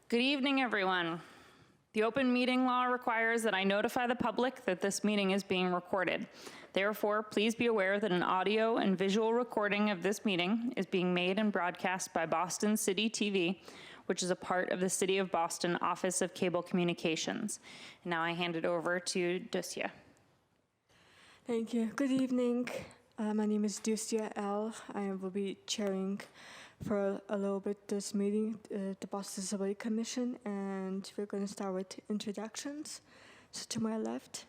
Good evening, everyone. The open meeting law requires that I notify the public that this meeting is being recorded. Therefore, please be aware that an audio and visual recording of this meeting is being made and broadcast by Boston City TV, which is a part of the City of Boston Office of Cable Communications. And now I hand it over to Dusia. Thank you. Good evening. My name is Dusia L. I will be chairing for a little bit this meeting, the Boston Disability Commission, and we're going to start with introductions. So to my left.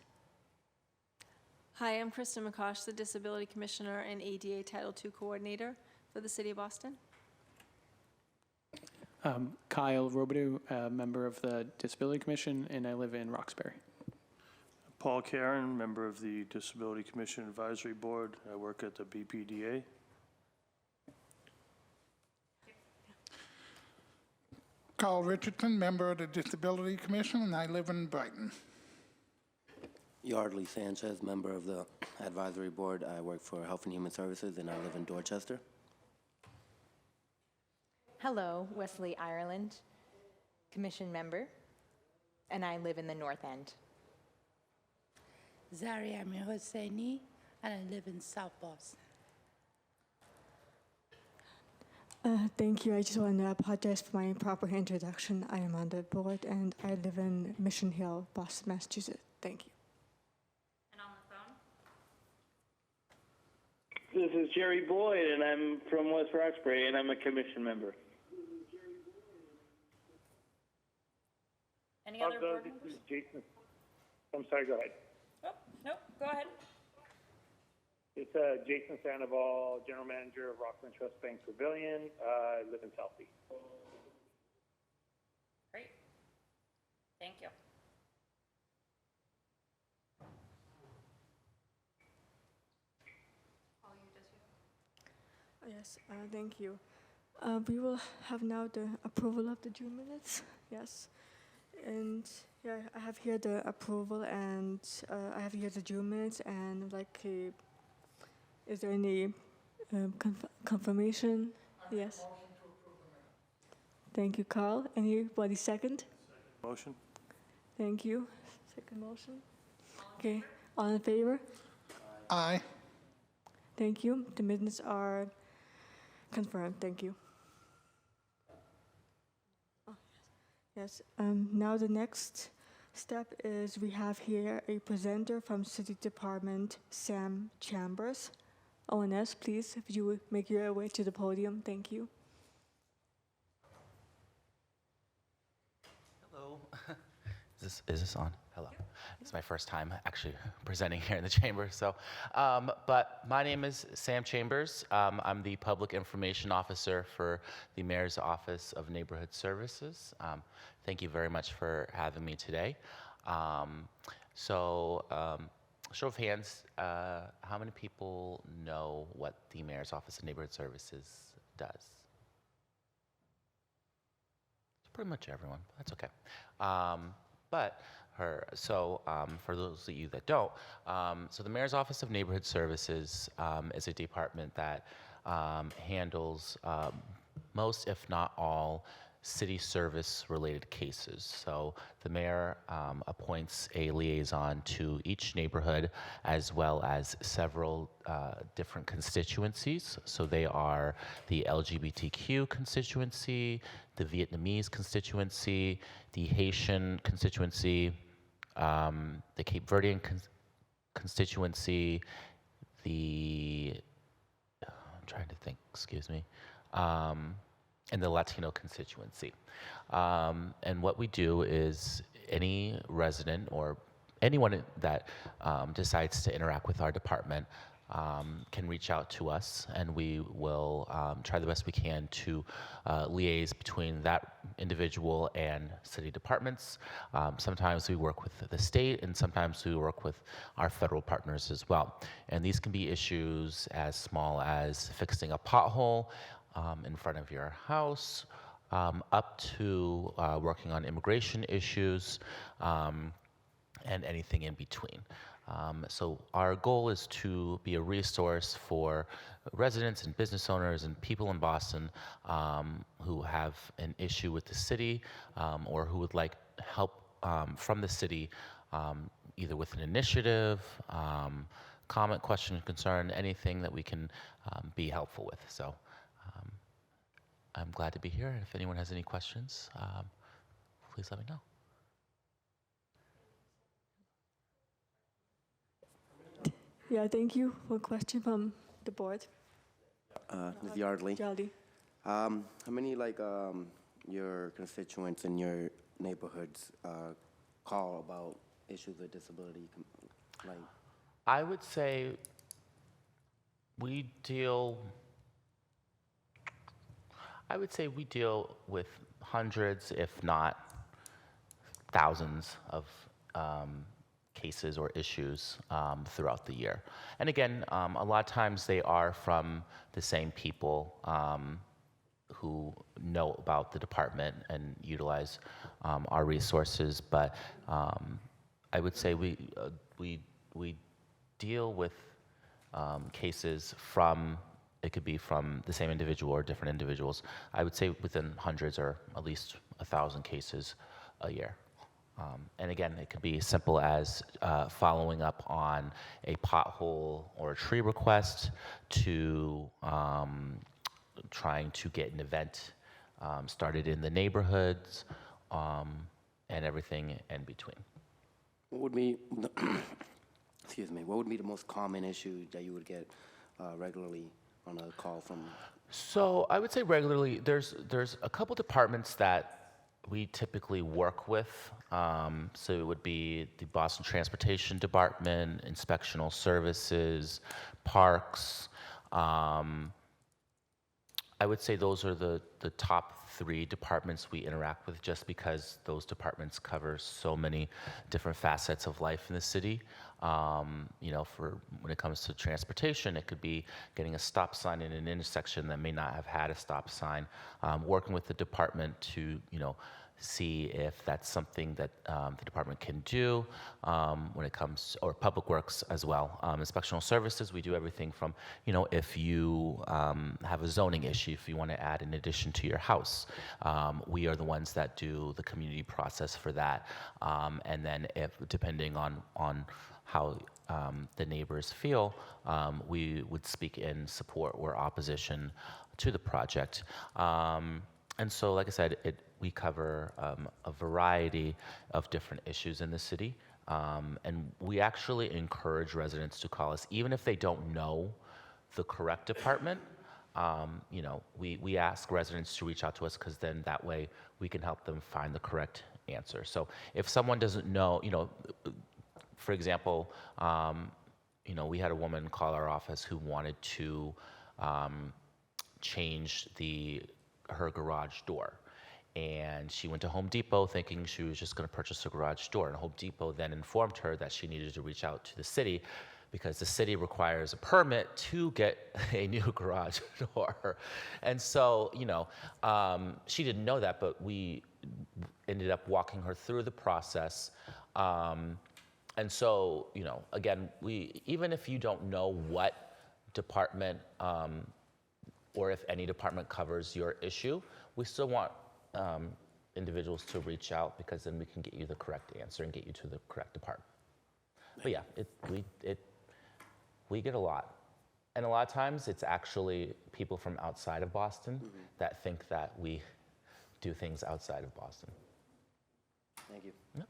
Hi, I'm Kristen McCosh, the Disability Commissioner and ADA Title II Coordinator for the City of Boston. Kyle Robidoux, a member of the Disability Commission, and I live in Roxbury. Paul Karen, member of the Disability Commission Advisory Board. I work at the BPDA. Carl Richardson, member of the Disability Commission, and I live in Brighton. Yardley Sanchez, member of the Advisory Board. I work for Health and Human Services, and I live in Dorchester. Hello, Wesley Ireland, Commission member, and I live in the North End. Zaria Amir Hosseini, and I live in South Boston. Thank you. I just want to apologize for my improper introduction. I am on the board, and I live in Mission Hill, Boston, Massachusetts. Thank you. And on the phone? This is Jerry Boyd, and I'm from West Roxbury, and I'm a commission member. Any other board This members? is Jason. I'm sorry, go ahead. Oh, nope, go ahead. It's Jason Sandoval, General Manager of Rockland Trust Bank Pavilion. I live in Southie. Great. Thank you. Yes, thank you. We will have now the approval of the June minutes. Yes. And yeah, I have here the approval, and I have here the June minutes, and like, is there any confirmation? Yes. Thank you, Carl. Anybody second? Motion? Thank you. Second motion. Okay. All in favor? Aye. Thank you. The minutes are confirmed. Thank you. Oh, yes. Now the next step is we have here a presenter from City Department, Sam Chambers. ONS, please, if you would make your way to the podium. Thank you. Hello. Is this on? Hello. It's my first time actually presenting here in the chamber. So, but my name is Sam Chambers. I'm the Public Information Officer for the Mayor's Office of Neighborhood Services. Thank you very much for having me today. Show of hands, how many people know what the Mayor's Office of Neighborhood Services does? Pretty much everyone. That's okay. For those of you that don't, so the Mayor's Office of Neighborhood Services is a department that handles most, if not all, city service related cases. So the mayor appoints a liaison to each neighborhood as well as several different constituencies. So they are the LGBTQ constituency, the Vietnamese constituency, the Haitian constituency, the Cape Verdean constituency, I'm trying to think, excuse me, and the Latino constituency. And what we do is any resident or anyone that decides to interact with our department can reach out to us, and we will try the best we can to liaise between that individual and city departments. Sometimes we work with the state, and sometimes we work with our federal partners as well. And these can be issues as small as fixing a pothole in front of your house, up to working on immigration issues, and anything in between. So our goal is to be a resource for residents and business owners and people in Boston who have an issue with the city or who would like help from the city, either with an initiative, comment, question, concern, anything that we can be helpful with. So I'm glad to be here. If anyone has any questions, please let me know. Yeah, thank you. One question from the board. Ms. Yardley. Yardley. How many your constituents in your neighborhoods call about issues with disability? I would say we deal with hundreds, if not thousands, of cases or issues throughout the year. And again, a lot of times they are from the same people who know about the department and utilize our resources. But I would say we deal with cases from, it could be from the same individual or different individuals. I would say within hundreds or at least 1,000 cases a year. And again, it could be simple as following up on a pothole or a tree request to trying to get an event started in the neighborhoods and everything in between. What would be, excuse me, what would be the most common issue that you would get regularly on a call from? So I would say regularly, there's a couple departments that we typically work with. So it would be the Boston Transportation Department, Inspectional Services, Parks. I would say those are the top 3 departments we interact with, just because those departments cover so many different facets of life in the city. You know, for when it comes to transportation, it could be getting a stop sign in an intersection that may not have had a stop sign, working with the department to, you know, see if that's something that the department can do when it comes, or public works as well. Inspectional services, we do everything from, you know, if you have a zoning issue, if you want to add an addition to your house, we are the ones that do the community process for that. And then if, depending on how the neighbors feel, we would speak in support or opposition to the project. And so, like I said, we cover a variety of different issues in the city. And we actually encourage residents to call us, even if they don't know the correct department. You know, we ask residents to reach out to us, because then that way we can help them find the correct answer. So if someone doesn't know, you know, for example, you know, we had a woman call our office who wanted to change her garage door. And she went to Home Depot thinking she was just going to purchase a garage door. And Home Depot then informed her that she needed to reach out to the city, because the city requires a permit to get a new garage door. And so, you know, she didn't know that, but we ended up walking her through the process. And so, you know, again, even if you don't know what department or if any department covers your issue, we still want individuals to reach out, because then we can get you the correct answer and get you to the correct department. But yeah, we get a lot. And a lot of times it's actually people from outside of Boston that think that we do things outside of Boston. Thank you. Yeah.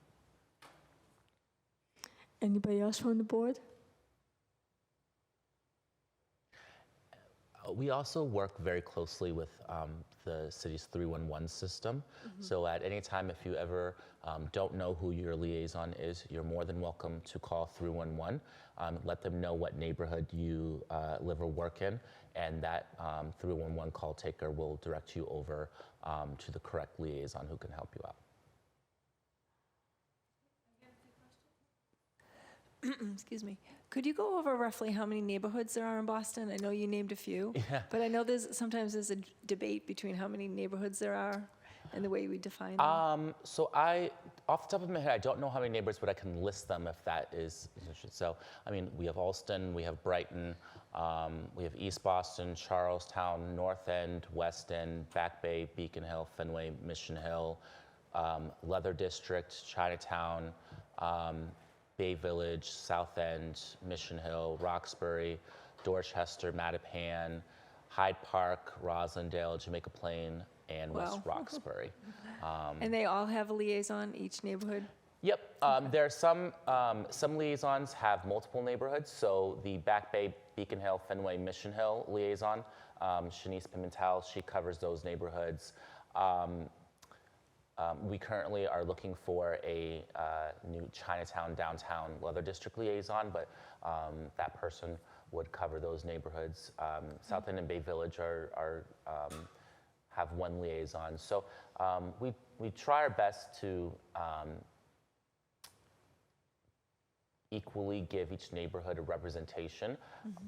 Anybody else from the board? We also work very closely with the city's 311 system. So at any time, if you ever don't know who your liaison is, you're more than welcome to call 311. Let them know what neighborhood you live or work in, and that 311 call taker will direct you over to the correct liaison who can help you out. Excuse me. Could you go over roughly how many neighborhoods there are in Boston? I know you named a few, Yeah. but I know sometimes there's a debate between how many neighborhoods there are and the way we define them? So off the top of my head, I don't know how many neighborhoods, but I can list them if that is. So, I mean, we have Alston, we have Brighton, we have East Boston, Charlestown, North End, West End, Back Bay, Beacon Hill, Fenway, Mission Hill, Leather District, Chinatown, Bay Village, South End, Mission Hill, Roxbury, Dorchester, Mattapan, Hyde Park, Roslindale, Jamaica Plain, and West Wow. Roxbury. And they all have a liaison, each neighborhood? Yep, there are some liaisons have multiple neighborhoods. So the Back Bay, Beacon Hill, Fenway, Mission Hill liaison, Shanice Pimentel, she covers those neighborhoods. We currently are looking for a new Chinatown downtown Leather District liaison, but that person would cover those neighborhoods. South End and Bay Village have one liaison. So we try our best to equally give each neighborhood a representation,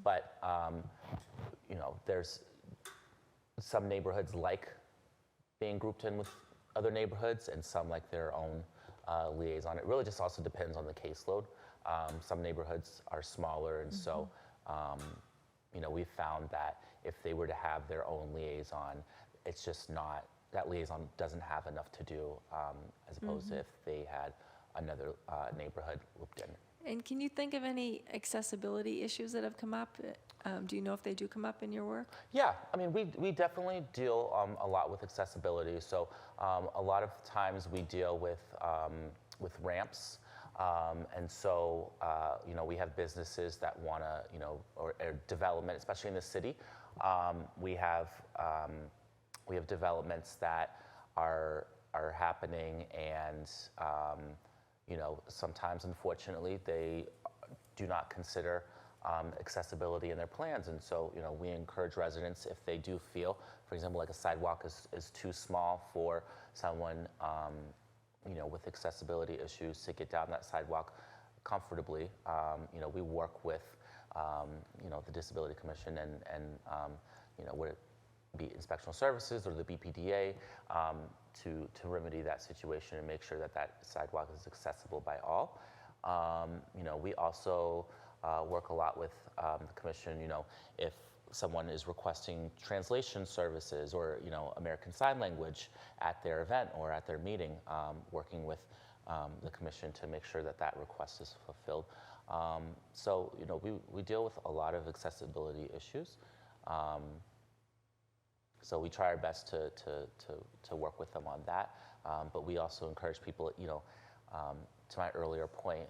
but you know, there's some neighborhoods like being grouped in with other neighborhoods, and some like their own liaison. It really just also depends on the caseload. Some neighborhoods are smaller, and so you know, we've found that if they were to have their own liaison, it's just not, that liaison doesn't have enough to do as opposed to if they had another neighborhood looped in. And can you think of any accessibility issues that have come up? Do you know if they do come up in your work? Yeah, I mean, we definitely deal a lot with accessibility. So a lot of times we deal with ramps. And so, you know, we have businesses that want to, you know, or development, especially in the city. We have developments that are happening, and you know, sometimes, unfortunately, they do not consider accessibility in their plans. And so, you know, we encourage residents, if they do feel, for example, like a sidewalk is too small for someone, you know, with accessibility issues to get down that sidewalk comfortably. You know, we work with, you know, the Disability Commission and you know, would it be inspectional services or the BPDA to remedy that situation and make sure that that sidewalk is accessible by all. You know, we also work a lot with the commission. You know, if someone is requesting translation services or, you know, American Sign Language at their event or at their meeting, working with the commission to make sure that that request is fulfilled. So, you know, we deal with a lot of accessibility issues. So we try our best to work with them on that. But we also encourage people, you know, to my earlier point,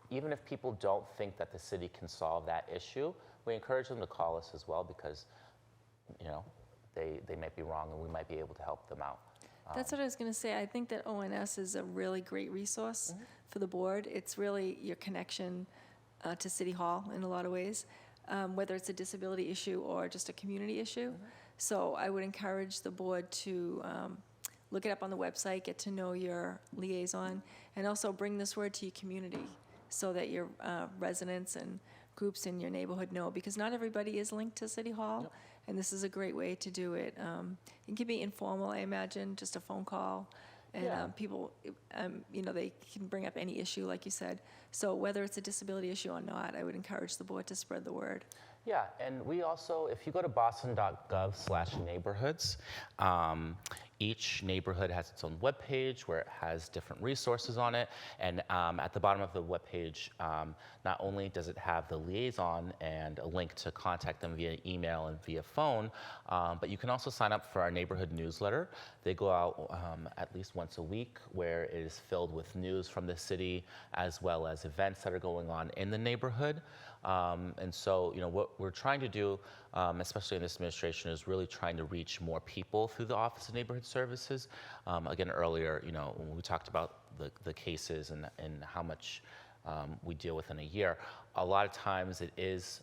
even if people don't think that the city can solve that issue, we encourage them to call us as well, because, you know, they might be wrong and we might be able to help them out. That's what I was going to say. I think that ONS is a really great resource for the board. It's really your connection to City Hall in a lot of ways, whether it's a disability issue or just a community issue. So I would encourage the board to look it up on the website, get to know your liaison, and also bring this word to your community so that your residents and groups in your neighborhood know, because not everybody is linked to City Hall, and this is a great way to do it. It can be informal, I imagine, just a phone call, and people, you know, they can bring up any issue, like you said. So whether it's a disability issue or not, I would encourage the board to spread the word. Yeah, and we also, if you go to boston.gov/neighborhoods, each neighborhood has its own webpage where it has different resources on it. And at the bottom of the webpage, not only does it have the liaison and a link to contact them via email and via phone, but you can also sign up for our neighborhood newsletter. They go out at least once a week, where it is filled with news from the city as well as events that are going on in the neighborhood. And so, you know, what we're trying to do, especially in this administration, is really trying to reach more people through the Office of Neighborhood Services. Again, earlier, you know, when we talked about the cases and how much we deal with in a year, a lot of times it is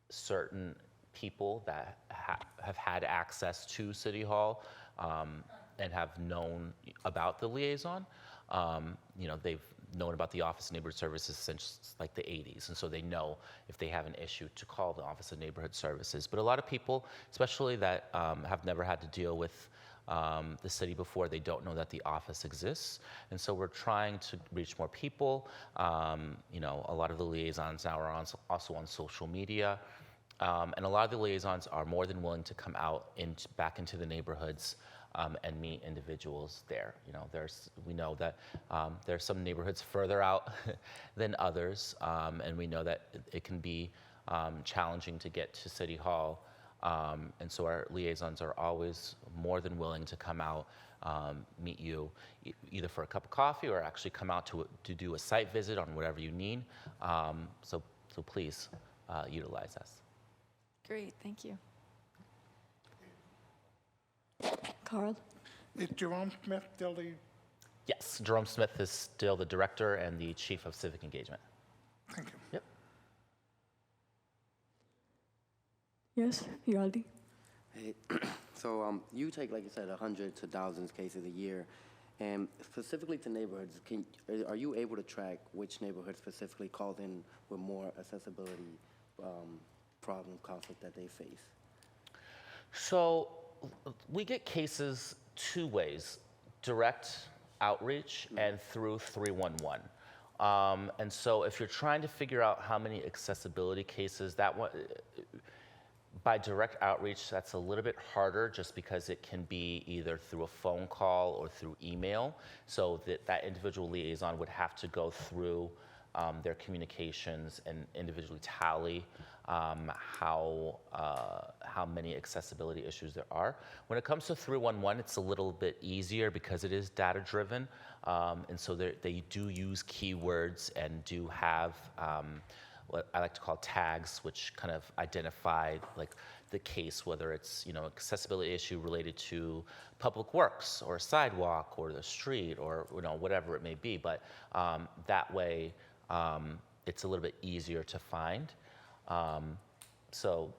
certain people that have had access to City Hall and have known about the liaison. You know, they've known about the Office of Neighborhood Services since like the 80s, and so they know if they have an issue to call the Office of Neighborhood Services. But a lot of people, especially that have never had to deal with the city before, they don't know that the office exists. And so we're trying to reach more people. You know, a lot of the liaisons now are also on social media. And a lot of the liaisons are more than willing to come out back into the neighborhoods and meet individuals there. You know, we know that there's some neighborhoods further out than others, and we know that it can be challenging to get to City Hall. And so our liaisons are always more than willing to come out, meet you, either for a cup of coffee or actually come out to do a site visit on whatever you need. So please utilize us. Great, thank you. Carl? Is Jerome Smith still the, Yes, Jerome Smith is still the director and the chief of civic engagement. thank you. Yep. Yes, Yaldi? Hey, so you take, like you said, hundreds to thousands cases a year, and specifically to neighborhoods. Are you able to track which neighborhood specifically calls in with more accessibility problem, conflict that they face? So we get cases two ways: direct outreach and through 311. And so if you're trying to figure out how many accessibility cases, that one, by direct outreach, that's a little bit harder just because it can be either through a phone call or through email. So that individual liaison would have to go through their communications and individually tally how many accessibility issues there are. When it comes to 311, it's a little bit easier because it is data driven, and so they do use keywords and do have what I like to call tags, which kind of identify like the case, whether it's accessibility issue related to public works or a sidewalk or the street or whatever it may be. But that way, it's a little bit easier to find. So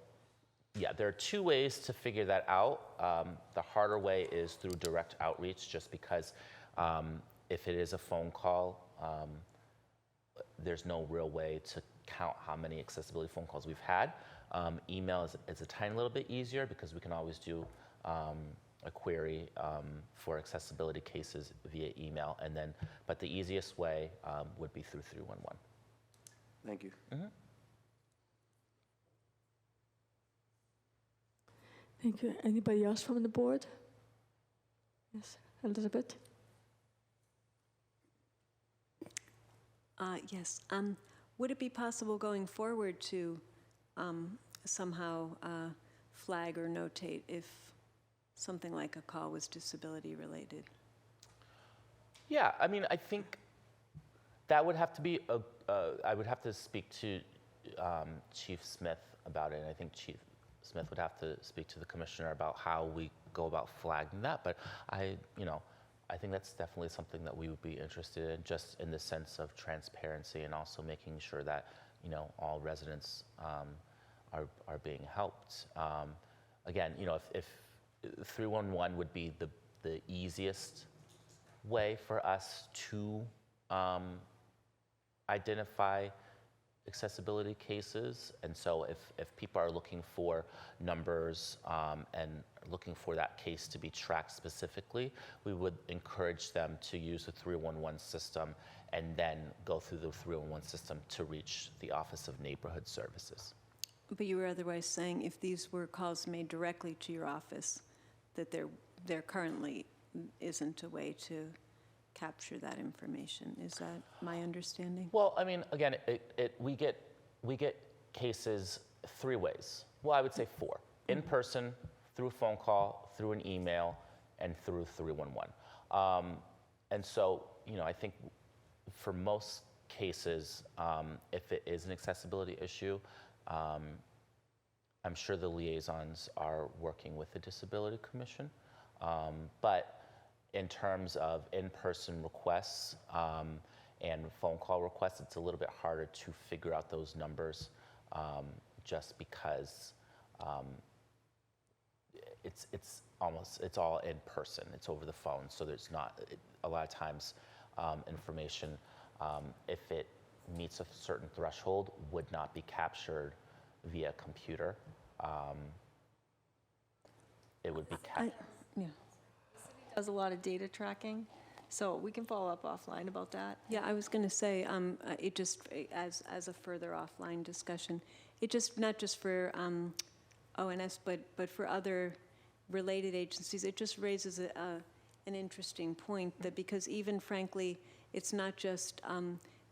yeah, there are two ways to figure that out. The harder way is through direct outreach, just because if it is a phone call, there's no real way to count how many accessibility phone calls we've had. Email is a tiny little bit easier because we can always do a query for accessibility cases via email, but the easiest way would be through 311. Thank you. Mm-hmm. Thank you. Anybody else from the board? Yes, Elizabeth? Yes. Would it be possible going forward to somehow flag or notate if something like a call was disability related? Yeah, I mean, I think that would have to be I would have to speak to Chief Smith about it, and I think Chief Smith would have to speak to the commissioner about how we go about flagging that. But I think that's definitely something that we would be interested in, just in the sense of transparency and also making sure that all residents are being helped. Again, if 311 would be the easiest way for us to identify accessibility cases, and so if people are looking for numbers and looking for that case to be tracked specifically, we would encourage them to use the 311 system and then go through the 311 system to reach the Office of Neighborhood Services. But you were otherwise saying if these were calls made directly to your office, that there currently isn't a way to capture that information. Is that my understanding? Well, I mean, again, we get cases three ways. Well, I would say four: in person, through a phone call, through an email, and through 311. And so, I think for most cases, if it is an accessibility issue, I'm sure the liaisons are working with the Disability Commission, but in terms of in-person requests and phone call requests, it's a little bit harder to figure out those numbers just because it's all in person. It's over the phone, so there's not a lot of times information, if it meets a certain threshold, would not be captured via computer. It would be captured. Yeah. does a lot of data tracking, so we can follow up offline about that. Yeah, I was going to say, it just, as a further offline discussion, it just, not just for ONS, but for other related agencies, it just raises an interesting point that because even frankly, it's not just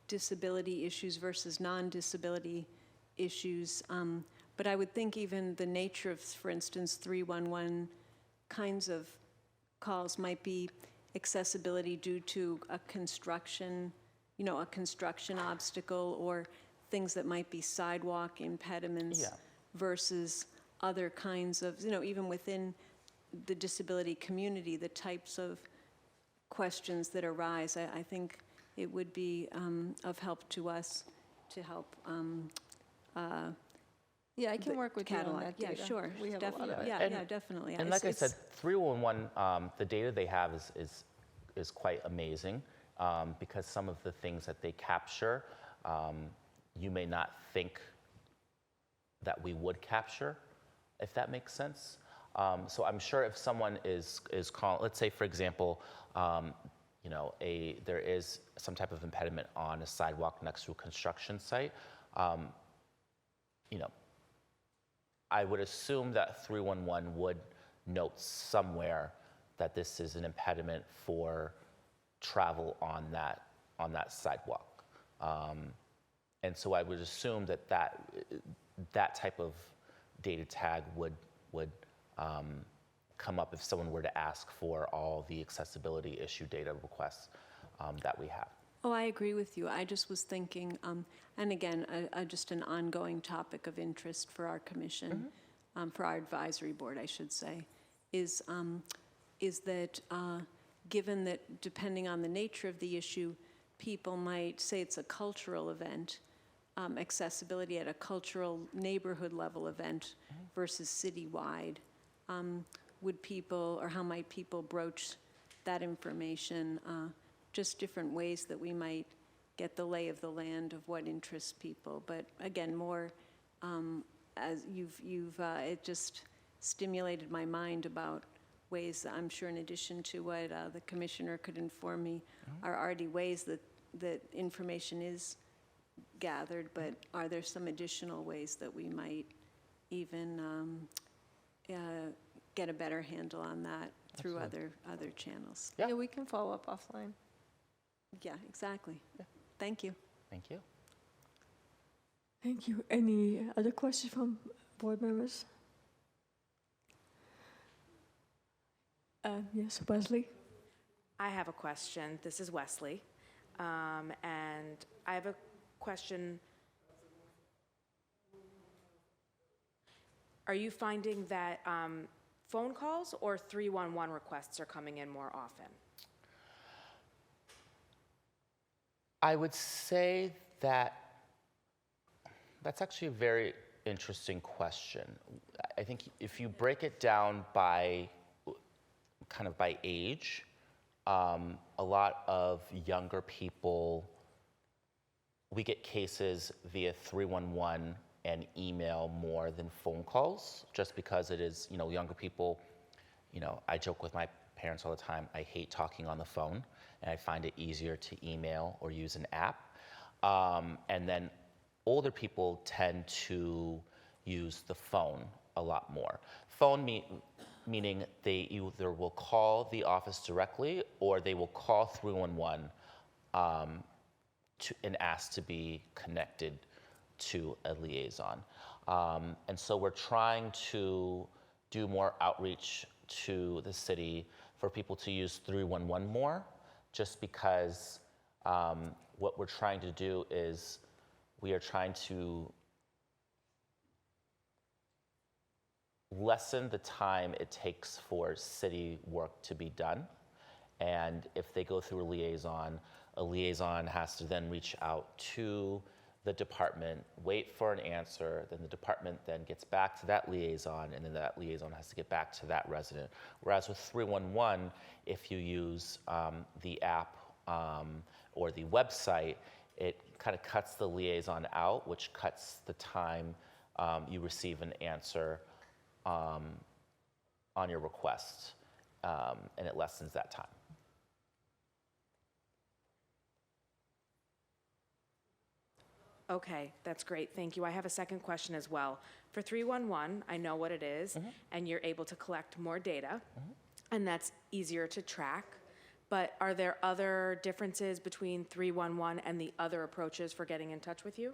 disability issues versus non-disability issues, but I would think even the nature of, for instance, 311 kinds of calls might be accessibility due to a construction, a construction obstacle or things that might be sidewalk impediments versus other kinds of, even within the disability community, the types of questions that arise. I think it would be of help to us to help Yeah, I can work with you on catalog. that Yeah, data. sure. We have a lot of it. Yeah, definitely. And like I said, 311, the data they have is quite amazing because some of the things that they capture, you may not think that we would capture, if that makes sense. So I'm sure if someone is calling, let's say for example, there is some type of impediment on a sidewalk next to a construction site, I would assume that 311 would note somewhere that this is an impediment for travel on that sidewalk. And so I would assume that type of data tag would come up if someone were to ask for all the accessibility issue data requests that we have. Oh, I agree with you. I just was thinking, and again, just an ongoing topic of interest for our commission, for our advisory board, I should say, is that given that depending on the nature of the issue, people might say it's a cultural event, accessibility at a cultural neighborhood level event versus citywide. Would people, or how might people broach that information? Just different ways that we might get the lay of the land of what interests people. But again, more as it just stimulated my mind about ways that I'm sure in addition to what the commissioner could inform me are already ways that information is gathered, but are there some additional ways that we might even get a better handle on that through other channels? Yeah, we can follow up offline. Yeah, exactly. Yeah. Thank you. Thank you. Thank you. Any other questions from board members? Yes, Wesley. I have a question. This is Wesley. And I have a question. Are you finding that phone calls or 311 requests are coming in more often? I would say that that's actually a very interesting question. I think if you break it down by kind of by age, a lot of younger people, we get cases via 311 and email more than phone calls, just because it is, younger people, I joke with my parents all the time, I hate talking on the phone, and I find it easier to email or use an app. And then older people tend to use the phone a lot more. Phone meaning they either will call the office directly or they will call 311 and ask to be connected to a liaison. And so we're trying to do more outreach to the city for people to use 311 more, just because what we're trying to do is we are trying to lessen the time it takes for city work to be done. And if they go through a liaison has to then reach out to the department, wait for an answer, then the department then gets back to that liaison, and then that liaison has to get back to that resident. Whereas with 311, if you use the app or the website, it kind of cuts the liaison out, which cuts the time you receive an answer on your request. and it lessens that time. Okay, that's great, thank you. I have a second question as well. For 311, I know what it is, and you're able to collect more data, and that's easier to track. But are there other differences between 311 and the other approaches for getting in touch with you?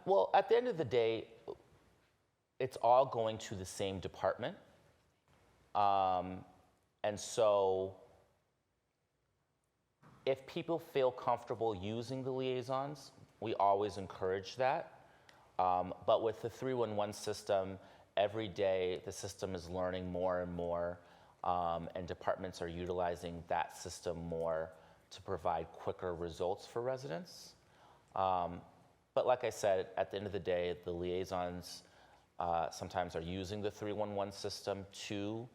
Well, at the end of the day, it's all going to the same department. And so if people feel comfortable using the liaisons, we always encourage that. But with the 311 system, every day the system is learning more and more, and departments are utilizing that system more to provide quicker results for residents. But like I said, at the end of the day, the liaisons sometimes are using the 311 system to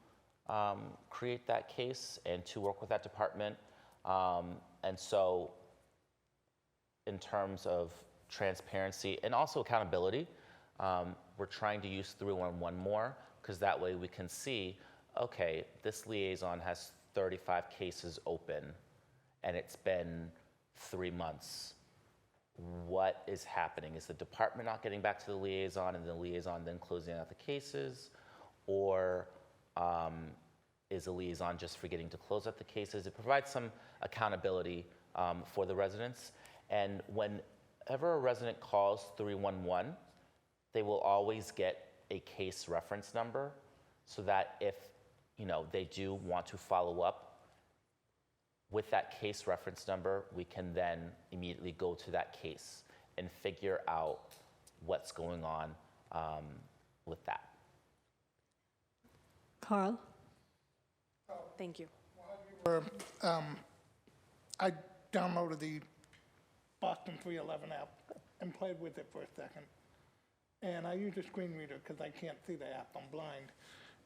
create that case and to work with that department. And so in terms of transparency and also accountability, we're trying to use 311 more because that way we can see, okay, this liaison has 35 cases open and it's been 3 months. What is happening? Is the department not getting back to the liaison and the liaison then closing out the cases? Or is the liaison just forgetting to close out the cases? It provides some accountability for the residents. And whenever a resident calls 311, they will always get a case reference number so that if they do want to follow up with that case reference number, we can then immediately go to that case and figure out what's going on with that. Carl? Thank you. I downloaded the Boston 311 app and played with it for a second. And I use a screen reader because I can't see the app, I'm blind.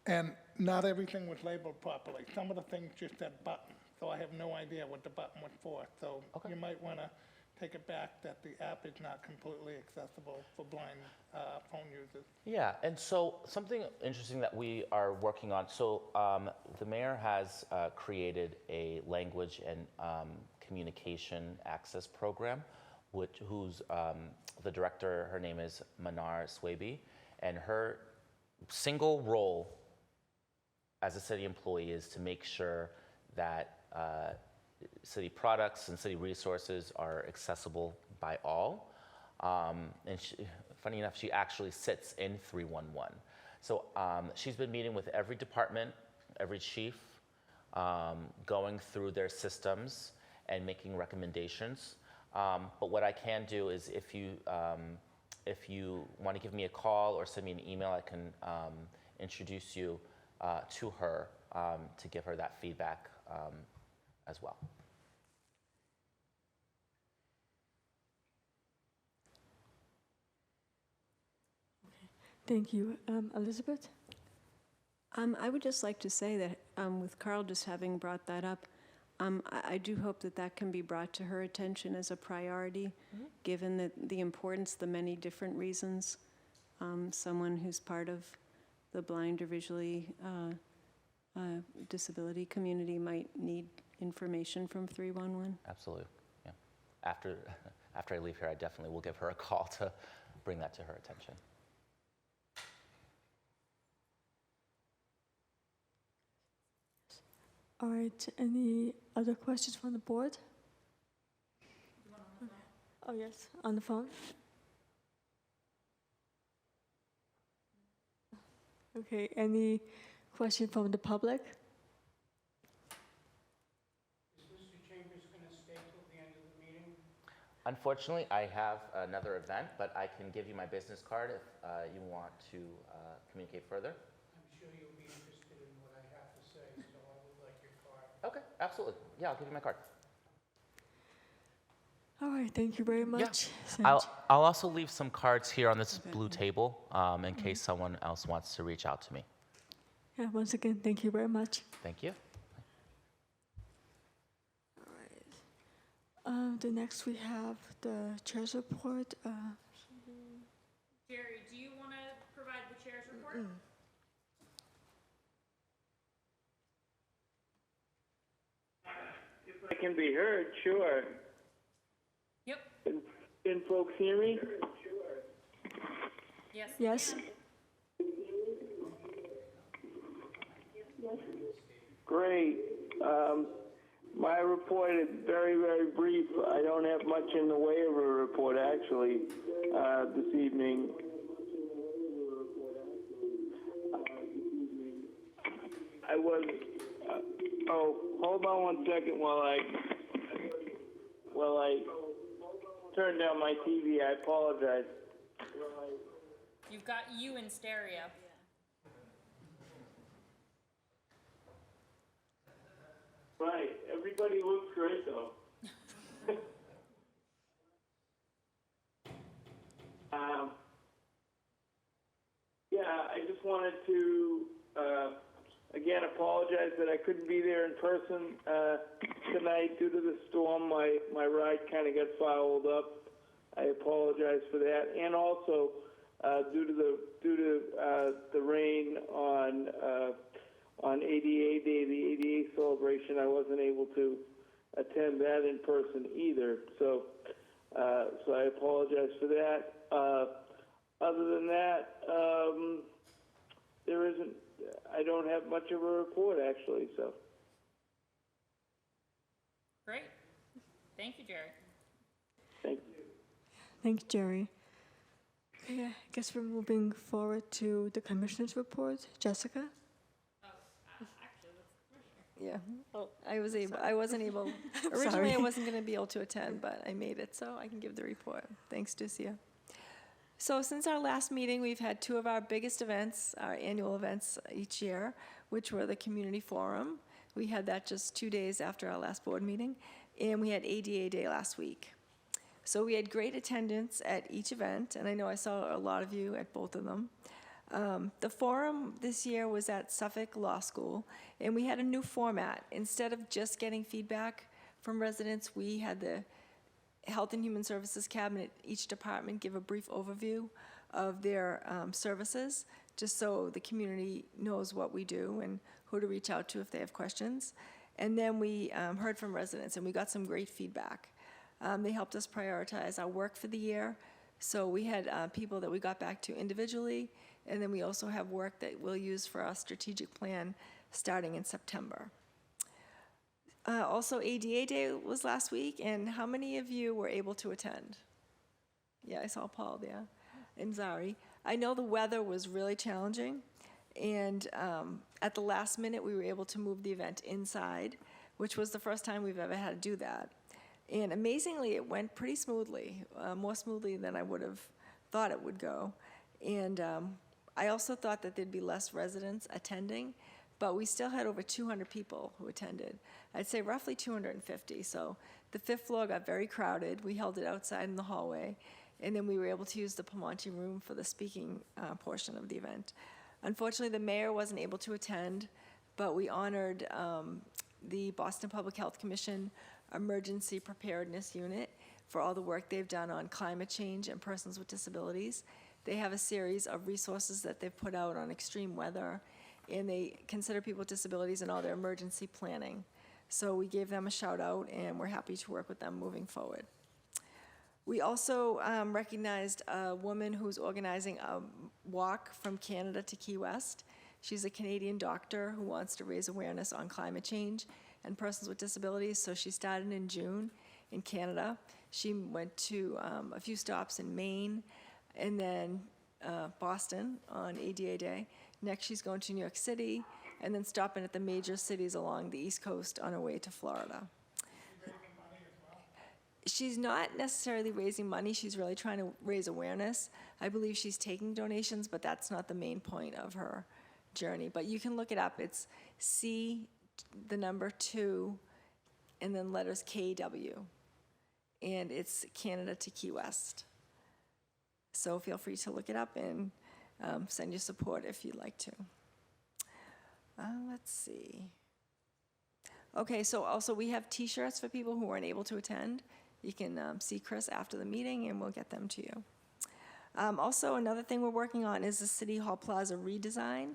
And not everything was labeled properly. Some of the things just said button, so I have no idea what the button was for. So you might want to take it back that the app is not completely accessible for blind phone users. Yeah, and so something interesting that we are working on, so the mayor has created a language and communication access program, who's the director, her name is Manar Swaby, and her single role as a city employee is to make sure that city products and city resources are accessible by all. And funny enough, she actually sits in 311. So she's been meeting with every department, every chief, going through their systems and making recommendations. But what I can do is if you want to give me a call or send me an email, I can introduce you to her to give her that feedback as well. Thank you. Elizabeth? I would just like to say that with Carl just having brought that up, I do hope that that can be brought to her attention as a priority, given that the importance, the many different reasons someone who's part of the blind or visually disability community might need information from 311. Absolutely, yeah. After I leave here, I definitely will give her a call to bring that to her attention. All right, any other questions from the board? Oh, yes, on the phone. Okay, any question from the public? Is Mr. Chambers going to stay till the end of the meeting? Unfortunately, I have another event, but I can give you my business card if you want to communicate further. I'm sure you'll be interested in what I have to say, so I would like your card. Okay, absolutely. Yeah, I'll give you my card. All right, thank you very much. I'll also leave some cards here on this blue table in case someone else wants to reach out to me. Yeah, once again, thank you very much. Thank you. All right. The next we have the chair's report. Jerry, do you want to provide the chair's report? can be heard, sure. Yep. Can folks hear me? Yes. Yes. Great. My report is very, very brief. I don't have much in the way of a report, actually, this evening. I was, hold on one second while I turn down my TV. I apologize. You've got you in stereo. Right. Everybody looks great, though. Yeah, I just wanted to, again, apologize that I couldn't be there in person tonight due to the storm. My ride kind of got fouled up. I apologize for that. And also, due to the rain on ADA Day, the ADA celebration, I wasn't able to attend that in person either. So I apologize for that. Other than that, I don't have much of a report, actually, so. Great. Thank you, Jerry. Thank you. Thank you, Jerry. Okay, I guess we're moving forward to the commissioner's report. Jessica? Yeah. I wasn't able, originally I wasn't going to be able to attend, but I made it, so I can give the report. Thanks, Ducia. So since our last meeting, we've had two of our biggest events, our annual events each year, which were the community forum. We had that just 2 days after our last board meeting, and we had ADA Day last week. So we had great attendance at each event, and I know I saw a lot of you at both of them. The forum this year was at Suffolk Law School, and we had a new format. Instead of just getting feedback from residents, we had the Health and Human Services Cabinet, each department give a brief overview of their services, just so the community knows what we do and who to reach out to if they have questions. And then we heard from residents, and we got some great feedback. They helped us prioritize our work for the year. So we had people that we got back to individually, and then we also have work that we'll use for our strategic plan starting in September. Also, ADA Day was last week, and how many of you were able to attend? Yeah, I saw Paul there, and Zari. I know the weather was really challenging, and at the last minute, we were able to move the event inside, which was the first time we've ever had to do that. And amazingly, it went pretty smoothly, more smoothly than I would have thought it would go. And I also thought that there'd be less residents attending, but we still had over 200 people who attended. I'd say roughly 250. So the fifth floor got very crowded. We held it outside in the hallway, and then we were able to use the Pamonti room for the speaking portion of the event. Unfortunately, the mayor wasn't able to attend, but we honored the Boston Public Health Commission Emergency Preparedness Unit for all the work they've done on climate change and persons with disabilities. They have a series of resources that they've put out on extreme weather, and they consider people with disabilities in all their emergency planning. So we gave them a shout out, and we're happy to work with them moving forward. We also recognized a woman who's organizing a walk from Canada to Key West. She's a Canadian doctor who wants to raise awareness on climate change and persons with disabilities, so she started in June in Canada. She went to a few stops in Maine, and then Boston on ADA Day. Next, she's going to New York City, and then stopping at the major cities along the East Coast on her way to Florida. She's not necessarily raising money, she's really trying to raise awareness. I believe she's taking donations, but that's not the main point of her journey. But you can look it up, it's C, the number 2, and then letters KW. And it's Canada to Key West. So feel free to look it up and send your support if you'd like to. Let's see. Okay, so also we have t-shirts for people who weren't able to attend. You can see Chris after the meeting and we'll get them to you. Also, another thing we're working on is the City Hall Plaza redesign.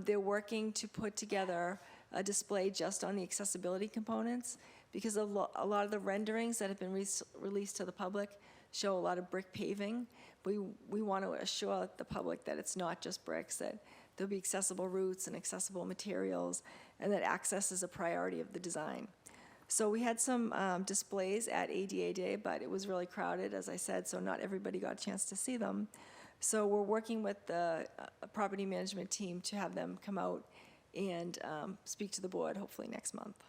They're working to put together a display just on the accessibility components, because a lot of the renderings that have been released to the public show a lot of brick paving. We want to assure the public that it's not just bricks, that there'll be accessible routes and accessible materials, and that access is a priority of the design. So we had some displays at ADA Day, but it was really crowded, as I said, so not everybody got a chance to see them. So we're working with the property management team to have them come out and speak to the board, hopefully next month,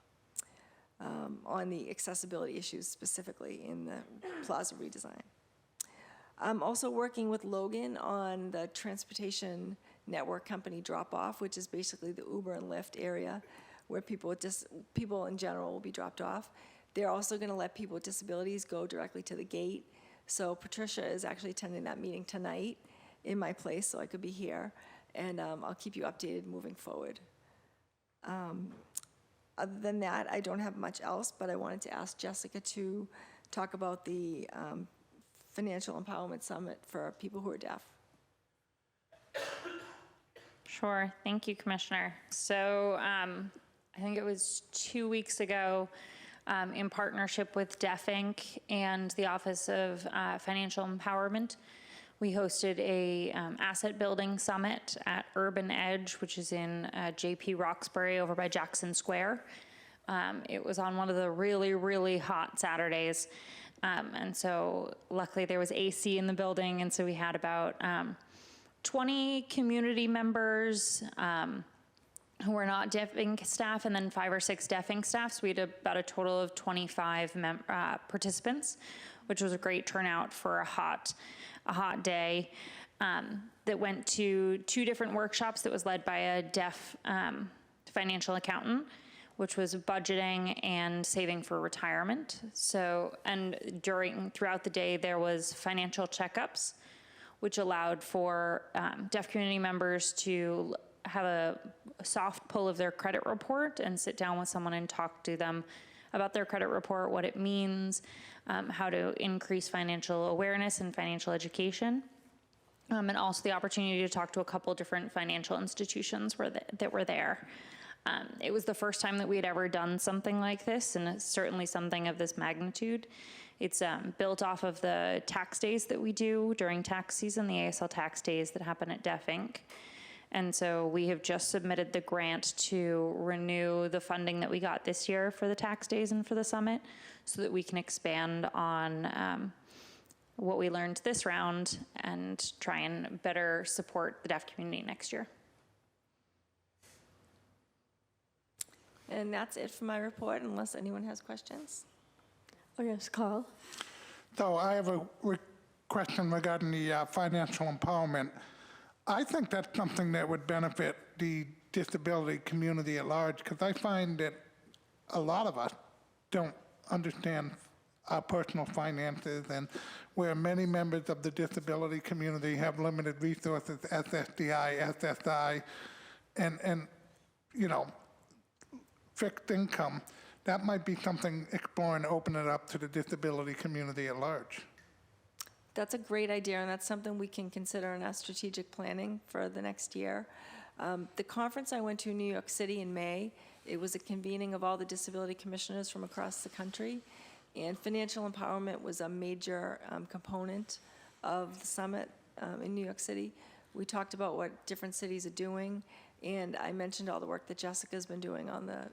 on the accessibility issues specifically in the plaza redesign. I'm also working with Logan on the transportation network company drop-off, which is basically the Uber and Lyft area where people in general will be dropped off. They're also going to let people with disabilities go directly to the gate. So Patricia is actually attending that meeting tonight in my place, so I could be here, and I'll keep you updated moving forward. Other than that, I don't have much else, but I wanted to ask Jessica to talk about the Financial Empowerment Summit for people who are deaf. Sure. Thank you, Commissioner. So I think it was 2 weeks ago, in partnership with Deaf Inc. and the Office of Financial Empowerment, we hosted a asset building summit at Urban Edge, which is in JP Roxbury over by Jackson Square. It was on one of the really, really hot Saturdays. And so luckily there was AC in the building. And so we had about 20 community members who were not Deaf Inc. staff, and then 5 or 6 Deaf Inc. staff. So we had about a total of 25 participants, which was a great turnout for a hot day. That went to 2 different workshops that was led by a deaf financial accountant, which was budgeting and saving for retirement. So, and throughout the day, there was financial checkups, which allowed for deaf community members to have a soft pull of their credit report and sit down with someone and talk to them about their credit report, what it means, how to increase financial awareness and financial education, and also the opportunity to talk to a couple different financial institutions that were there. It was the first time that we had ever done something like this, and it's certainly something of this magnitude. It's built off of the tax days that we do during tax season, the ASL tax days that happen at Deaf Inc. And so we have just submitted the grant to renew the funding that we got this year for the tax days and for the summit, so that we can expand on what we learned this round and try and better support the deaf community next year. And that's it for my report, unless anyone has questions. Oh, yes, Carl. So I have a question regarding the financial empowerment. I think that's something that would benefit the disability community at large, because I find that a lot of us don't understand our personal finances, and where many members of the disability community have limited resources, SSDI, SSI, and you know, fixed income, that might be something exploring to open it up to the disability community at large. That's a great idea, and that's something we can consider in our strategic planning for the next year. The conference I went to in New York City in May, it was a convening of all the disability commissioners from across the country, and financial empowerment was a major component of the summit in New York City. We talked about what different cities are doing, and I mentioned all the work that Jessica's been doing on the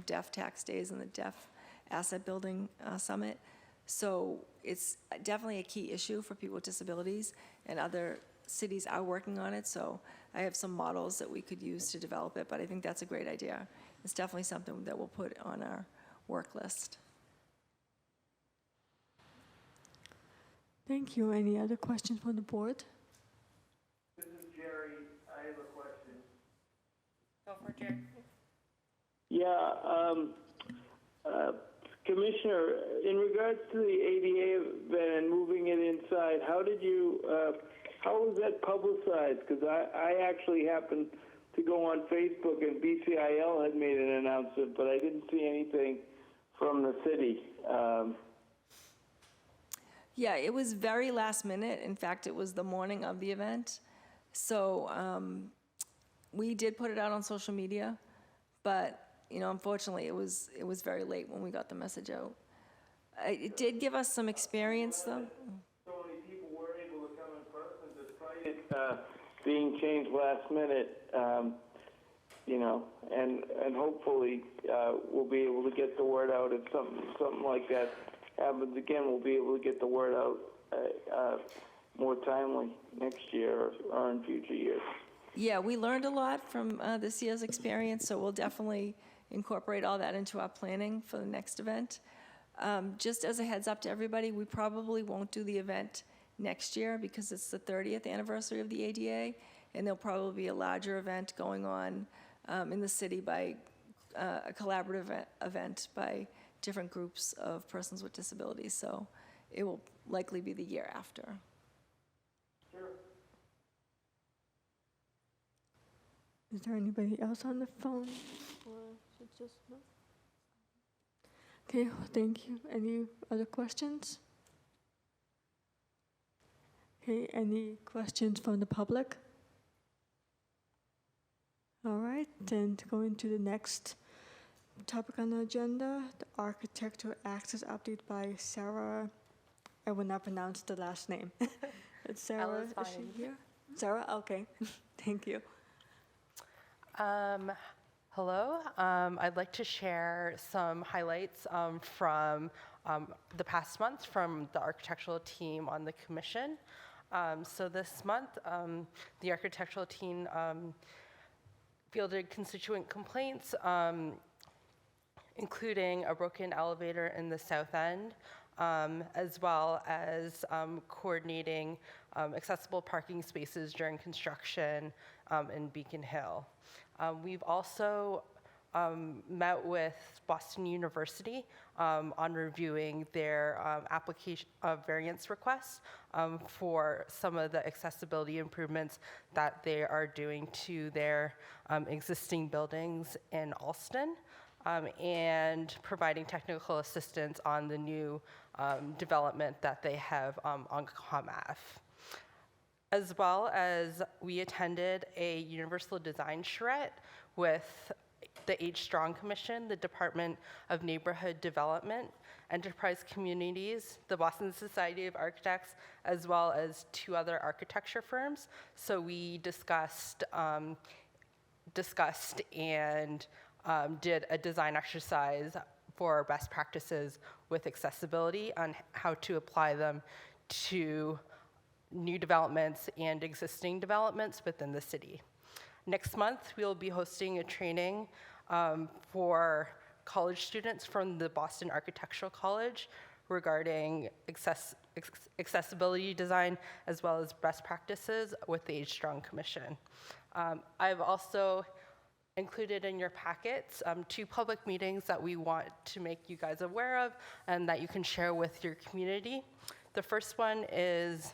deaf tax days and the deaf asset building summit. So it's definitely a key issue for people with disabilities, and other cities are working on it. So I have some models that we could use to develop it, but I think that's a great idea. It's definitely something that we'll put on our work list. Thank you. Any other questions from the board? This is Jerry. I have a question. Go for it, Jerry. Yeah, Commissioner, in regards to the ADA event and moving it inside, how was that publicized? Because I actually happened to go on Facebook, and BCIL had made an announcement, but I didn't see anything from the city. Yeah, it was very last minute. In fact, it was the morning of the event. So we did put it out on social media, but unfortunately, it was very late when we got the message out. It did give us some experience, though. So many people were able to come in person despite it being changed last minute, and hopefully we'll be able to get the word out. If something like that happens again, we'll be able to get the word out more timely next year or in future years. Yeah, we learned a lot from this year's experience, so we'll definitely incorporate all that into our planning for the next event. Just as a heads up to everybody, we probably won't do the event next year because it's the 30th anniversary of the ADA, and there'll probably be a larger event going on in the city by a collaborative event by different groups of persons with disabilities. So it will likely be the year after. Is there anybody else on the phone? Or is it just no? Okay, well, thank you. Any other questions? Okay, any questions from the public? All right, then to go into the next topic on the agenda, the architectural access update by Sarah. I will not pronounce the last name. It's Sarah. Is she here? Sarah? Okay, thank you. Hello. I'd like to share some highlights from the past month from the architectural team on the commission. So this month, the architectural team fielded constituent complaints, including a broken elevator in the south end, as well as coordinating accessible parking spaces during construction in Beacon Hill. We've also met with Boston University on reviewing their application of variance requests for some of the accessibility improvements that they are doing to their existing buildings in Alston, and providing technical assistance on the new development that they have on ComAv. As well as we attended a universal design charrette with the H Strong Commission, the Department of Neighborhood Development, Enterprise Communities, the Boston Society of Architects, as well as 2 other architecture firms. So we discussed and did a design exercise for best practices with accessibility on how to apply them to new developments and existing developments within the city. Next month, we'll be hosting a training for college students from the Boston Architectural College regarding accessibility design as well as best practices with the H Strong Commission. I've also included in your packets 2 public meetings that we want to make you guys aware of and that you can share with your community. The first one is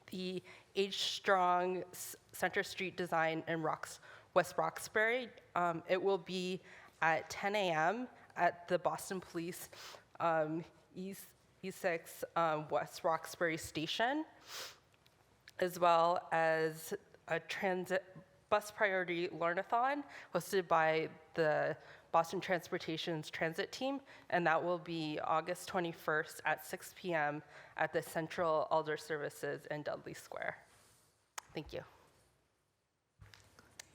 the H Strong Center Street Design in West Roxbury. It will be at 10 a.m. at the Boston Police E6 West Roxbury Station, as well as a transit bus priority learn-a-thon hosted by the Boston Transportation's transit team, and that will be August 21st at 6 p.m. at the Central Elder Services in Dudley Square. Thank you.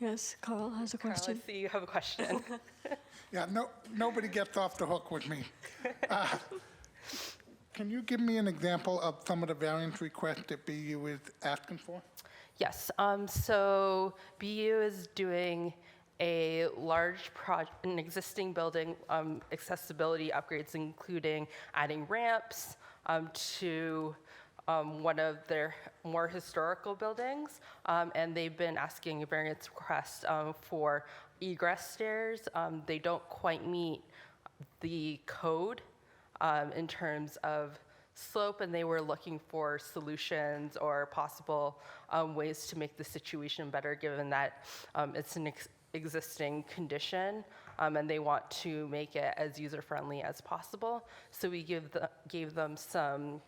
Yes, Carl has a question. Carl, I see you have a question. Yeah, nobody gets off the hook with me. Can you give me an example of some of the variance requests that BU is asking for? Yes, so BU is doing a large project, an existing building accessibility upgrades, including adding ramps to one of their more historical buildings, and they've been asking a variance request for egress stairs. They don't quite meet the code in terms of slope, and they were looking for solutions or possible ways to make the situation better, given that it's an existing condition, and they want to make it as user-friendly as possible. So we gave them some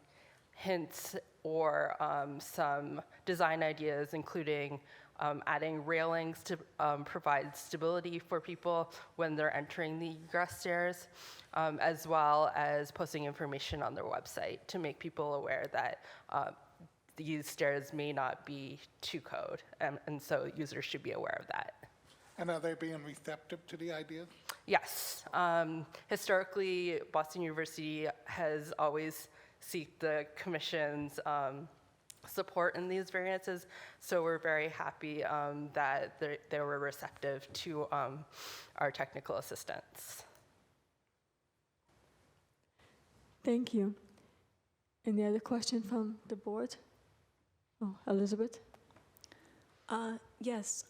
hints or some design ideas, including adding railings to provide stability for people when they're entering the egress stairs, as well as posting information on their website to make people aware that these stairs may not be to code, and so users should be aware of that. And are they being receptive to the idea? Yes. Historically, Boston University has always sought the Commission's support in these variances, so we're very happy that they were receptive to our technical assistance. Thank you. Any other question from the board? Oh, Elizabeth? Yes.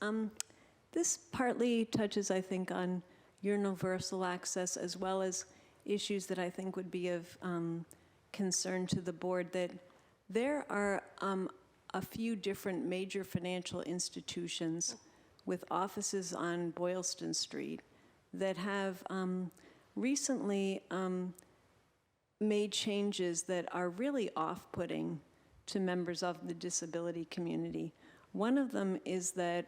This partly touches, I think, on universal access as well as issues that I think would be of concern to the board, that there are a few different major financial institutions with offices on Boylston Street that have recently made changes that are really off-putting to members of the disability community. One of them is that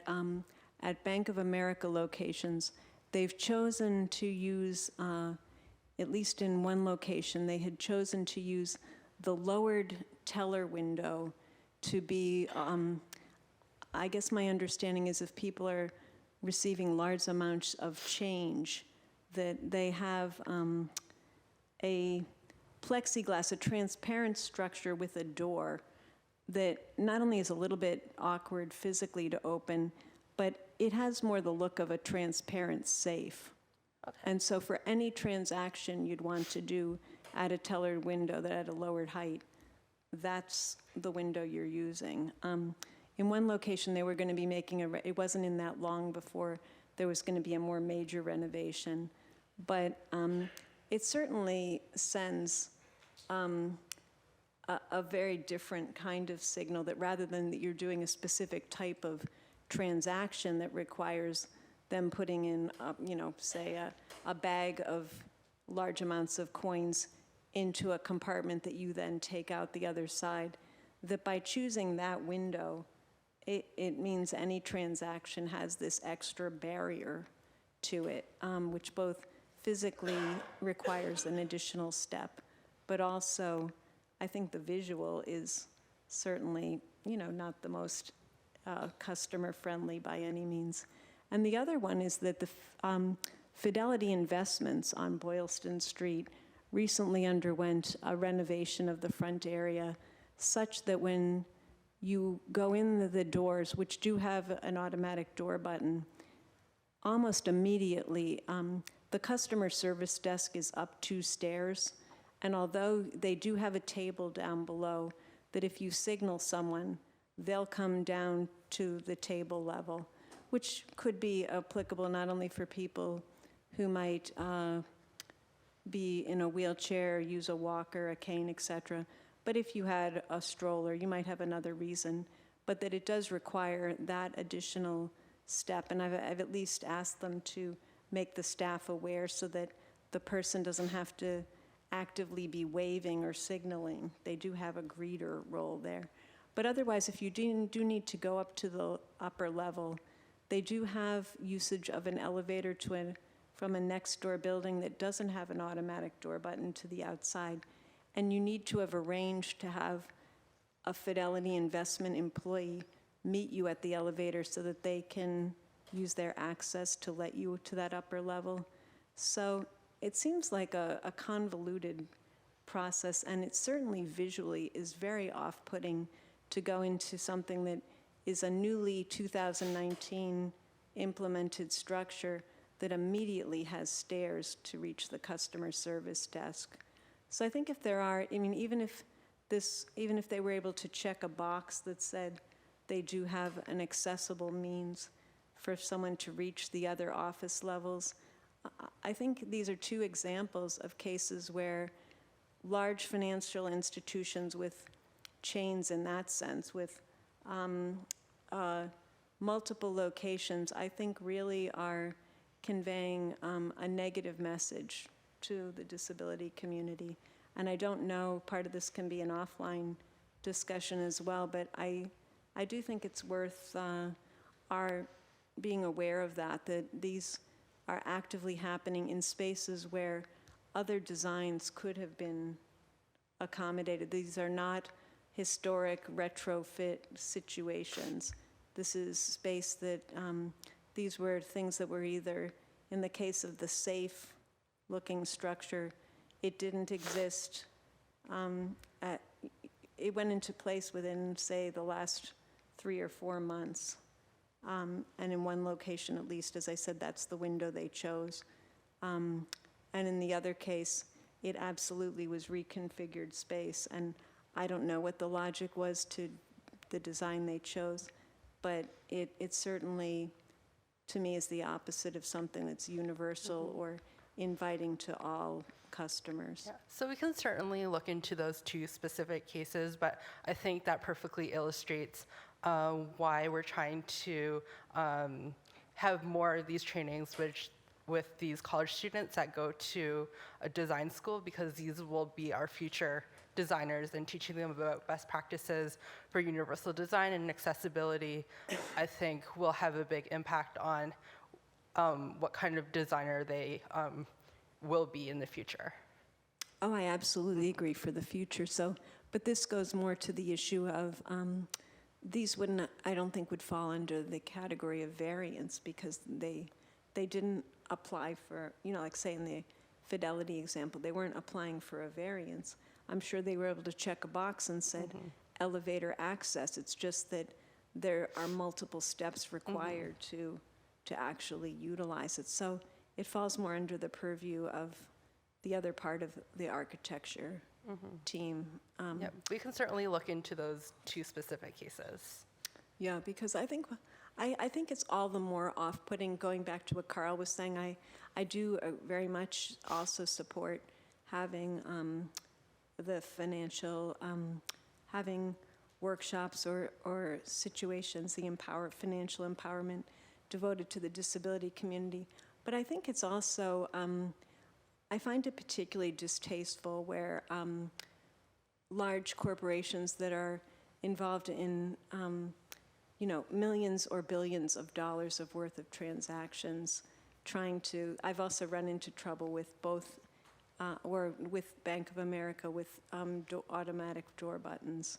at Bank of America locations, they've chosen to use, at least in one location, they had chosen to use the lowered teller window to be, I guess my understanding is if people are receiving large amounts of change, that they have a plexiglass, a transparent structure with a door that not only is a little bit awkward physically to open, but it has more the look of a transparent safe. Okay. And so for any transaction you'd want to do at a tellered window that at a lowered height, that's the window you're using. In one location, they were going to be making it wasn't in that long before there was going to be a more major renovation. But it certainly sends a very different kind of signal that rather than that you're doing a specific type of transaction that requires them putting in, say a bag of large amounts of coins into a compartment that you then take out the other side, that by choosing that window, it means any transaction has this extra barrier to it, which both physically requires an additional step, but also I think the visual is certainly, not the most customer friendly by any means. And the other one is that the Fidelity Investments on Boylston Street recently underwent a renovation of the front area such that when you go in the doors, which do have an automatic door button, almost immediately the customer service desk is up 2 stairs, and although they do have a table down below, that if you signal someone, they'll come down to the table level, which could be applicable not only for people who might be in a wheelchair, use a walker, a cane, etc., but if you had a stroller, you might have another reason, but that it does require that additional step, and I've at least asked them to make the staff aware so that the person doesn't have to actively be waving or signaling. They do have a greeter role there. But otherwise, if you do need to go up to the upper level, they do have usage of an elevator from a next door building that doesn't have an automatic door button to the outside. And you need to have arranged to have a Fidelity Investment employee meet you at the elevator so that they can use their access to let you to that upper level. So it seems like a convoluted process, and it certainly visually is very off-putting to go into something that is a newly 2019 implemented structure that immediately has stairs to reach the customer service desk. So I think if there are, even if they were able to check a box that said they do have an accessible means for someone to reach the other office levels, I think these are 2 examples of cases where large financial institutions with chains in that sense, with multiple locations, I think really are conveying a negative message to the disability community. And I don't know, part of this can be an offline discussion as well, but I do think it's worth are being aware of that these are actively happening in spaces where other designs could have been accommodated. These are not historic retrofit situations. This is space that, these were things that were either, in the case of the safe-looking structure, it didn't exist. It went into place within, say, the last 3 or 4 months. And in one location, at least, as I said, that's the window they chose. And in the other case, it absolutely was reconfigured space. And I don't know what the logic was to the design they chose, but it certainly, to me, is the opposite of something that's universal or inviting to all customers. Yeah, so we can certainly look into those 2 specific cases, but I think that perfectly illustrates why we're trying to have more of these trainings with these college students that go to a design school, because these will be our future designers, and teaching them about best practices for universal design and accessibility, I think will have a big impact on what kind of designer they will be in the future. Oh, I absolutely agree for the future. So, but this goes more to the issue of these wouldn't, I don't think, would fall under the category of variance, because they didn't apply for, like say in the Fidelity example, they weren't applying for a variance. I'm sure they were able to check a box and said elevator access. It's just that there are multiple steps required to actually utilize it. So it falls more under the purview of the other part of the architecture team. Yep, we can certainly look into those 2 specific cases. Yeah, because I think it's all the more off-putting, going back to what Carl was saying. I do very much also support having the financial, having workshops or situations, the financial empowerment devoted to the disability community. But I think it's also, I find it particularly distasteful where large corporations that are involved in, millions or billions of dollars of worth of transactions, I've also run into trouble with both, or with Bank of America with automatic door buttons,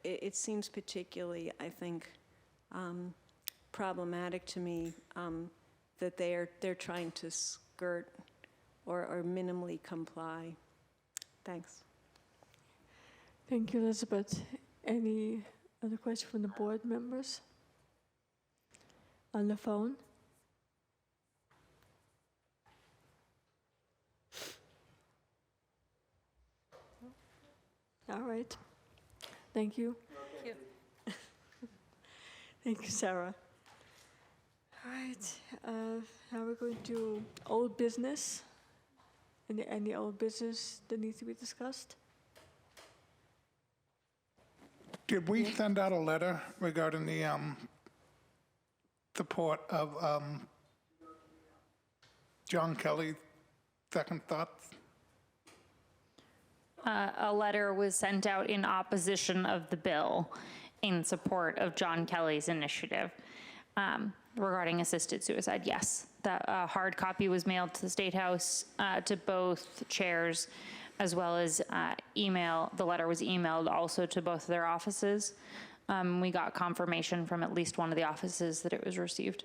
it seems particularly, I think, problematic to me that they're trying to skirt or minimally comply. Thanks. Thank you, Elizabeth. Any other questions from the board members? On the phone? All right. Thank you. Thank you. Thank you, Sarah. All right. Now we're going to old business. Any old business that needs to be discussed? Did we send out a letter regarding the support of John Kelly, Second Thoughts? A letter was sent out in opposition of the bill in support of John Kelly's initiative regarding assisted suicide. Yes, that hard copy was mailed to the State House, to both chairs, as well as email. The letter was emailed also to both of their offices. We got confirmation from at least one of the offices that it was received.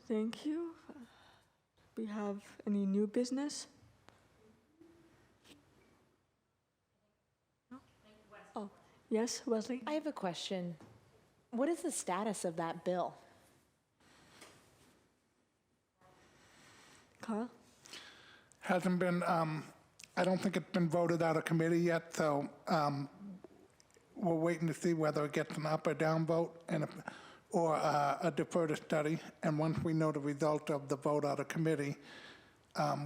Thank you. We have any new business? Oh, yes, Wesley? I have a question. What is the status of that bill? Carl? Hasn't been, I don't think it's been voted out of committee yet, so we're waiting to see whether it gets an up or down vote or a deferred study. And once we know the result of the vote out of committee,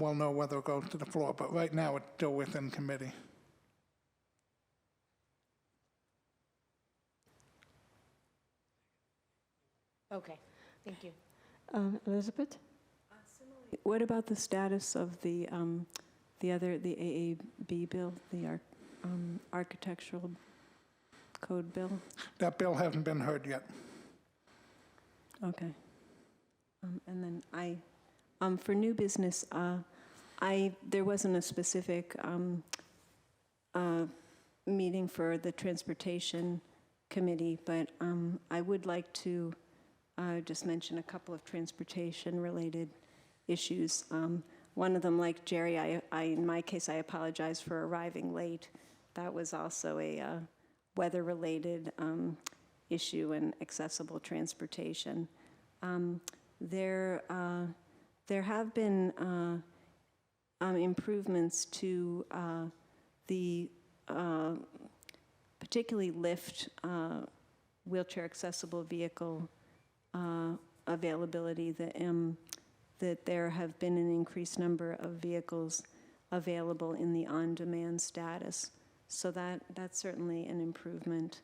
we'll know whether it goes to the floor. But right now, it's still within committee. Okay, thank you. Elizabeth? What about the status of the AAB bill, the architectural code bill? That bill hasn't been heard yet. Okay. And then for new business, there wasn't a specific meeting for the Transportation Committee, but I would like to just mention a couple of transportation-related issues. One of them, like Jerry, in my case, I apologize for arriving late. That was also a weather-related issue and accessible transportation. There have been improvements to the particularly lift wheelchair accessible vehicle availability, that there have been an increased number of vehicles available in the on-demand status. So that's certainly an improvement.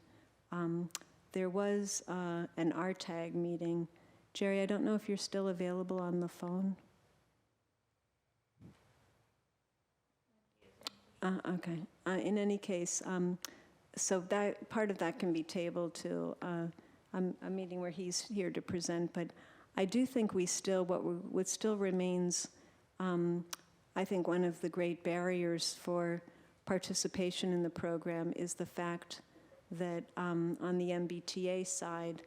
There was an RTAG meeting. Jerry, I don't know if you're still available on the phone. Okay. In any case, so that part of that can be tabled to a meeting where he's here to present. But I do think what still remains, I think one of the great barriers for participation in the program is the fact that on the MBTA side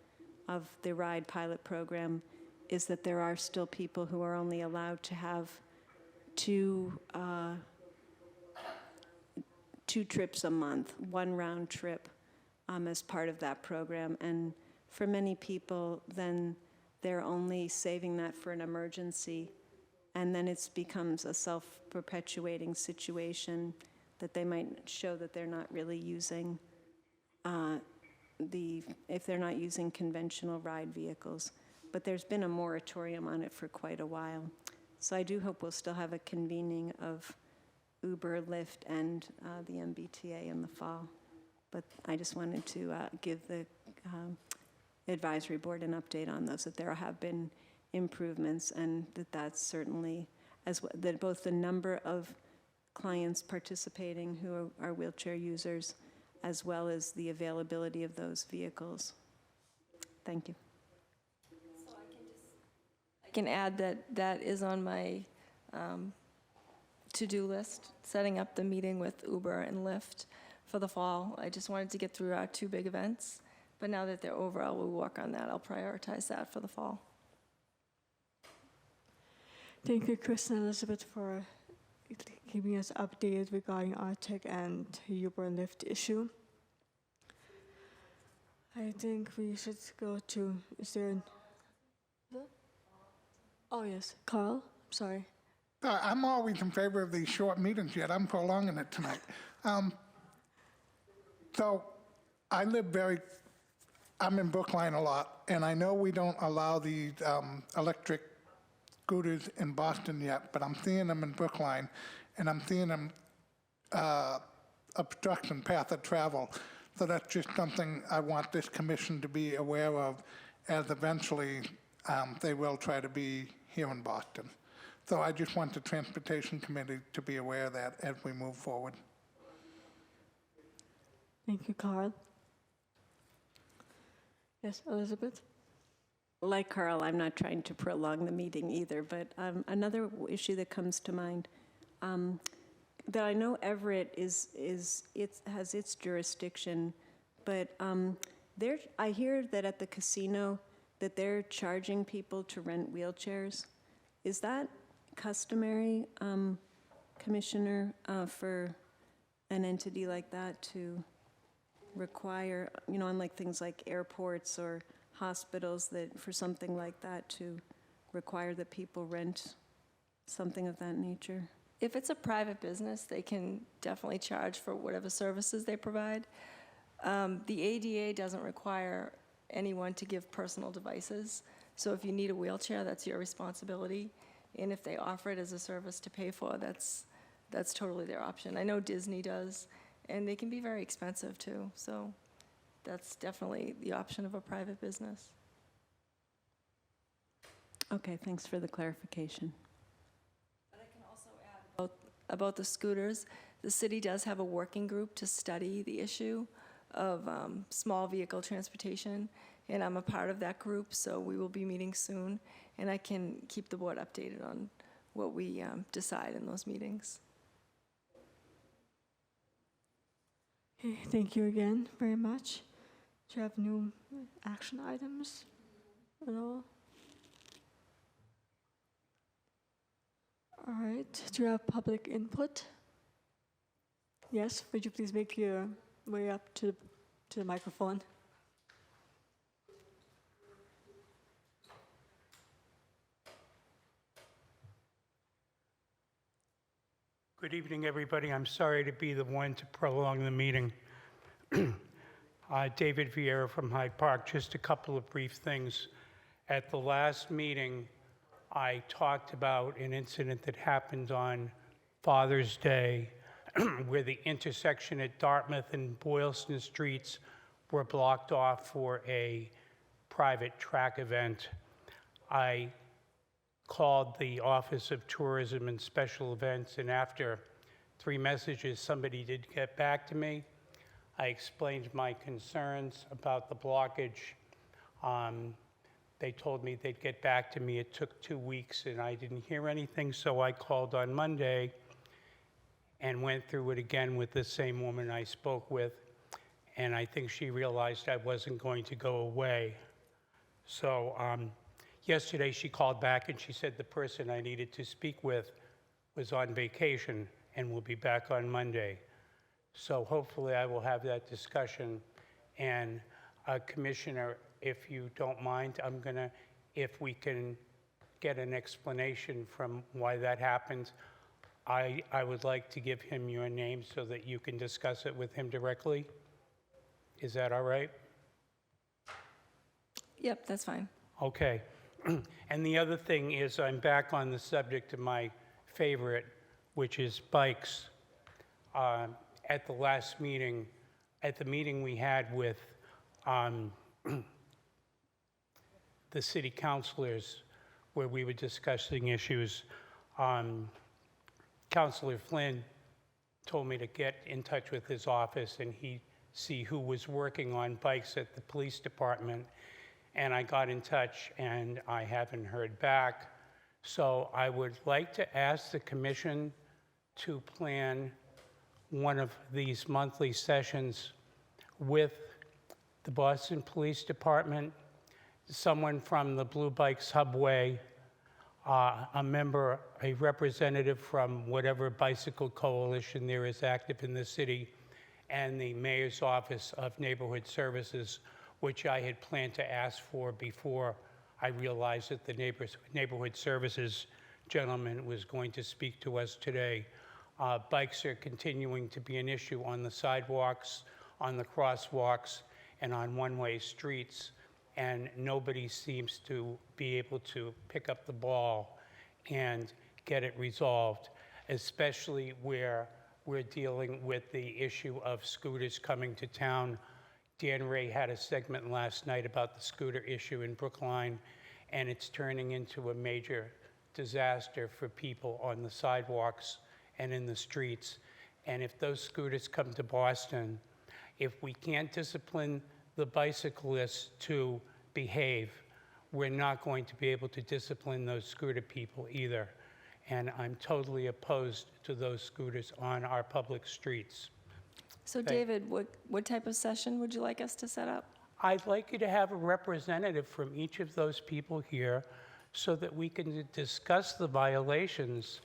of the RIDE pilot program is that there are still people who are only allowed to have two trips a month, one round trip as part of that program. And for many people, then they're only saving that for an emergency, and then it becomes a self-perpetuating situation that they might show that they're not really using if they're not using conventional ride vehicles. But there's been a moratorium on it for quite a while. So I do hope we'll still have a convening of Uber, Lyft, and the MBTA in the fall. But I just wanted to give the advisory board an update on those, that there have been improvements, and that's certainly, that both the number of clients participating who are wheelchair users, as well as the availability of those vehicles. Thank you. So I can add that is on my to-do list, setting up the meeting with Uber and Lyft for the fall. I just wanted to get through our two big events, but now that they're over, I will work on that. I'll prioritize that for the fall. Thank you, Chris and Elizabeth, for keeping us updated regarding RTEC and Uber and Lyft issue. I think we should go to, is there oh yes, Carl, I'm sorry. I'm always in favor of these short meetings, yet I'm prolonging it tonight. So I I'm in Brookline a lot, and I know we don't allow the electric scooters in Boston yet, but I'm seeing them in Brookline, and I'm seeing them obstruction path of travel. So that's just something I want this commission to be aware of, as eventually they will try to be here in Boston. So I just want the Transportation Committee to be aware of that as we move forward. Thank you, Carl. Yes, Elizabeth? Like Carl, I'm not trying to prolong the meeting either, but another issue that comes to mind, that I know Everett has its jurisdiction, but I hear that at the casino that they're charging people to rent wheelchairs. Is that customary, Commissioner, for an entity like that to require, unlike things like airports or hospitals, that for something like that to require that people rent something of that nature? If it's a private business, they can definitely charge for whatever services they provide. The ADA doesn't require anyone to give personal devices. So if you need a wheelchair, that's your responsibility. And if they offer it as a service to pay for, that's totally their option. I know Disney does, and they can be very expensive too. So that's definitely the option of a private business. Okay, thanks for the clarification. But I can also add about the scooters. The city does have a working group to study the issue of small vehicle transportation, and I'm a part of that group, so we will be meeting soon, and I can keep the board updated on what we decide in those meetings. Okay, thank you again very much. Do you have new action items at all? All right, do you have public input? Yes, would you please make your way up to the microphone? Good evening, everybody. I'm sorry to be the one to prolong the meeting. David Vieira from Hyde Park. Just a couple of brief things. At the last meeting, I talked about an incident that happened on Father's Day where the intersection at Dartmouth and Boylston Streets were blocked off for a private track event. I called the Office of Tourism and Special Events, and after 3 messages, somebody did get back to me. I explained my concerns about the blockage. They told me they'd get back to me. It took 2 weeks, and I didn't hear anything, so I called on Monday and went through it again with the same woman I spoke with, and I think she realized I wasn't going to go away. So yesterday she called back and she said the person I needed to speak with was on vacation and will be back on Monday. So hopefully I will have that discussion. And Commissioner, if you don't mind, if we can get an explanation from why that happened, I would like to give him your name so that you can discuss it with him directly. Is that all right? Yep, that's fine. Okay. And the other thing is I'm back on the subject of my favorite, which is bikes. At the last meeting, at the meeting we had with the city councilors where we were discussing issues, Councilor Flynn told me to get in touch with his office and he'd see who was working on bikes at the police department. And I got in touch and I haven't heard back. So I would like to ask the commission to plan one of these monthly sessions with the Boston Police Department, someone from the Blue Bike Subway, a member, a representative from whatever bicycle coalition there is active in the city, and the Mayor's Office of Neighborhood Services, which I had planned to ask for before I realized that the Neighborhood Services gentleman was going to speak to us today. Bikes are continuing to be an issue on the sidewalks, on the crosswalks, and on one-way streets, and nobody seems to be able to pick up the ball and get it resolved, especially where we're dealing with the issue of scooters coming to town. Dan Ray had a segment last night about the scooter issue in Brookline, and it's turning into a major disaster for people on the sidewalks and in the streets. And if those scooters come to Boston, if we can't discipline the bicyclists to behave, we're not going to be able to discipline those scooter people either. And I'm totally opposed to those scooters on our public streets. So David, what type of session would you like us to set up? I'd like you to have a representative from each of those people here so that we can discuss the violations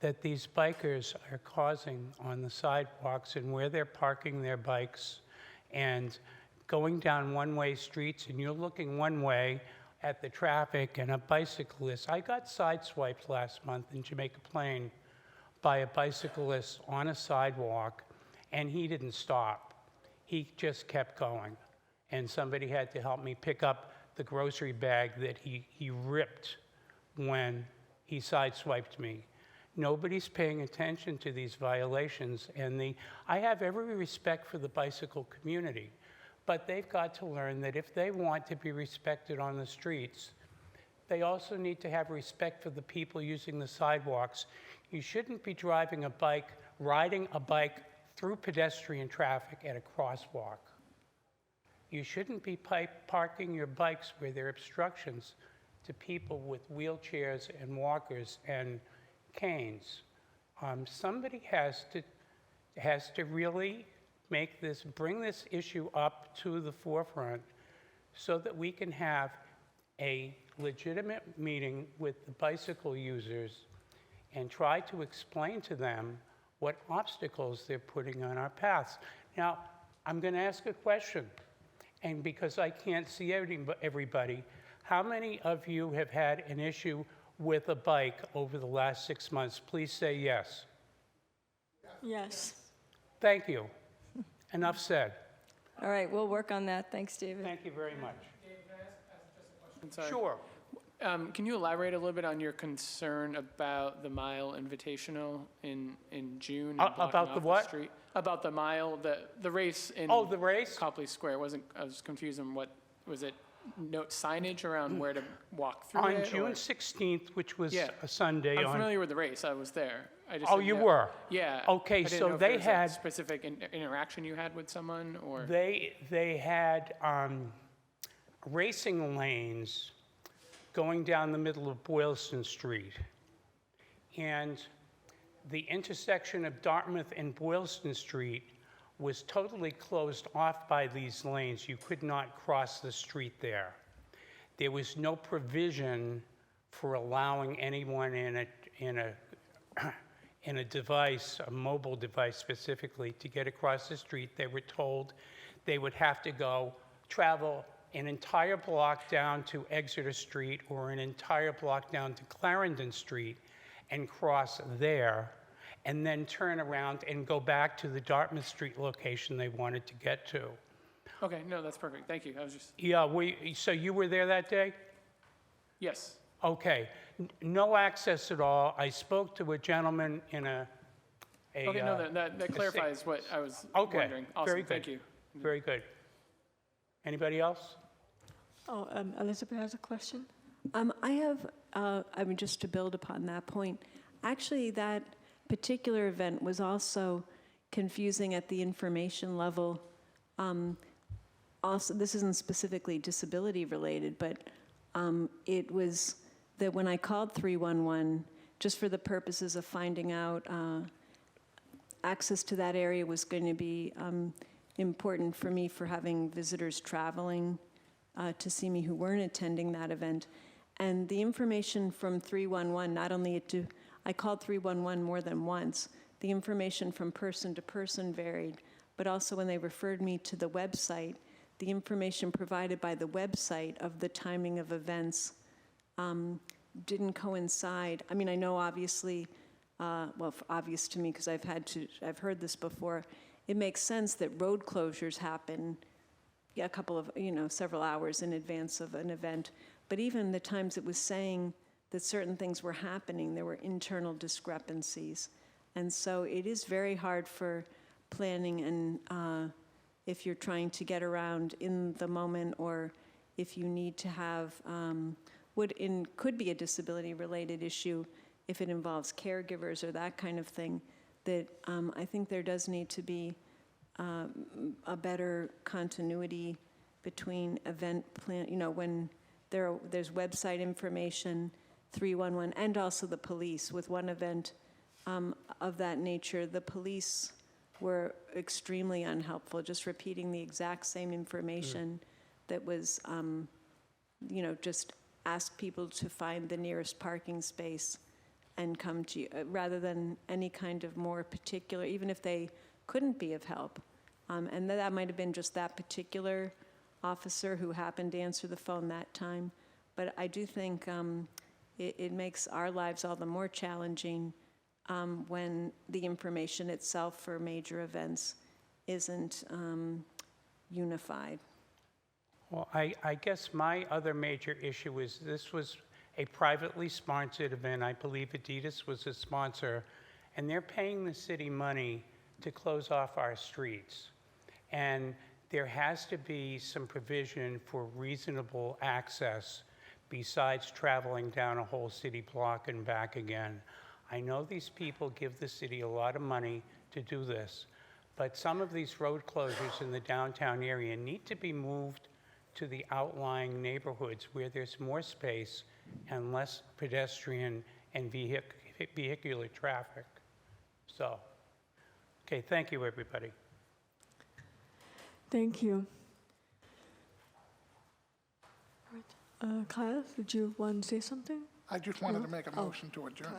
that these bikers are causing on the sidewalks and where they're parking their bikes and going down one-way streets, and you're looking one way at the traffic and a bicyclist. I got sideswiped last month in Jamaica Plain by a bicyclist on a sidewalk, and he didn't stop. He just kept going. And somebody had to help me pick up the grocery bag that he ripped when he sideswiped me. Nobody's paying attention to these violations, and I have every respect for the bicycle community, but they've got to learn that if they want to be respected on the streets, they also need to have respect for the people using the sidewalks. You shouldn't be riding a bike through pedestrian traffic at a crosswalk. You shouldn't be parking your bikes where there are obstructions to people with wheelchairs and walkers and canes. Somebody has to really bring this issue up to the forefront so that we can have a legitimate meeting with the bicycle users and try to explain to them what obstacles they're putting on our paths. Now, I'm going to ask a question, and because I can't see everybody, how many of you have had an issue with a bike over the last 6 months? Please say yes. Yes. Thank you. Enough said. All right, we'll work on that. Thanks, David. Thank you very much. Sorry. Sure. Can you elaborate a little bit on your concern about the Mile Invitational in June? and blocking About the off what? street? About the mile, the race in Oh, the race? Copley Square. I was confused on what, was it note signage around where to walk through On it? June or- 16th, which was Yeah. a Sunday. I'm familiar with the race. I was there. I just Oh, didn't you know- were? Yeah. Okay, I didn't so know if they there was a had- specific interaction you had with someone, or? They had racing lanes going down the middle of Boylston Street. And the intersection of Dartmouth and Boylston Street was totally closed off by these lanes. You could not cross the street there. There was no provision for allowing anyone in a device, a mobile device specifically, to get across the street. They were told they would have to travel an entire block down to Exeter Street or an entire block down to Clarendon Street and cross there, and then turn around and go back to the Dartmouth Street location they wanted to get to. Okay, no, that's perfect. Thank you. I was just, Yeah, so you were there that day? yes. Okay, no access at all. I spoke to a gentleman in a Okay, no, that clarifies what I was Okay, wondering. Awesome, very good. thank you. Very good. Anybody else? Oh, Elizabeth has a question. I have, just to build upon that point, actually that particular event was also confusing at the information level. Also, this isn't specifically disability related, but it was that when I called 311, just for the purposes of finding out access to that area was going to be important for me for having visitors traveling to see me who weren't attending that event. And the information from 311, not only I called 311 more than once, the information from person to person varied, but also when they referred me to the website, the information provided by the website of the timing of events didn't coincide. I mean, I know obviously, obvious to me because I've heard this before, it makes sense that road closures happen a couple of, several hours in advance of an event. But even the times it was saying that certain things were happening, there were internal discrepancies. And so it is very hard for planning, and if you're trying to get around in the moment, or if you need to have, could be a disability-related issue if it involves caregivers or that kind of thing, that I think there does need to be a better continuity between event plan, when there's website information, 311, and also the police. With one event of that nature, the police were extremely unhelpful, just repeating the exact same information that was, just ask people to find the nearest parking space and come to you, rather than any kind of more particular, even if they couldn't be of help. And that might have been just that particular officer who happened to answer the phone that time. But I do think it makes our lives all the more challenging when the information itself for major events isn't unified. Well, I guess my other major issue is this was a privately sponsored event. I believe Adidas was a sponsor, and they're paying the city money to close off our streets. And there has to be some provision for reasonable access besides traveling down a whole city block and back again. I know these people give the city a lot of money to do this, but some of these road closures in the downtown area need to be moved to the outlying neighborhoods where there's more space and less pedestrian and vehicular traffic. So, okay, thank you, everybody. Thank you. Kyle, did you want to say something? I just wanted to make a motion to adjourn.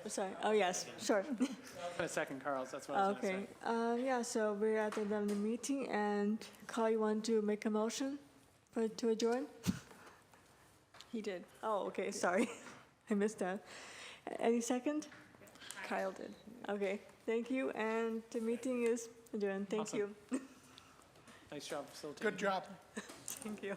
Sorry. Oh, yes, sure. A second, Carl's, that's what I was going to Okay. say. Yeah, so we're at the end of the meeting, and Kyle, you want to make a motion to adjourn? He did. Oh, okay, sorry. I missed that. Any second? Kyle did. Okay, thank you, and the meeting is adjourned. Thank Awesome. you. Nice job facilitating. Good job. Thank you.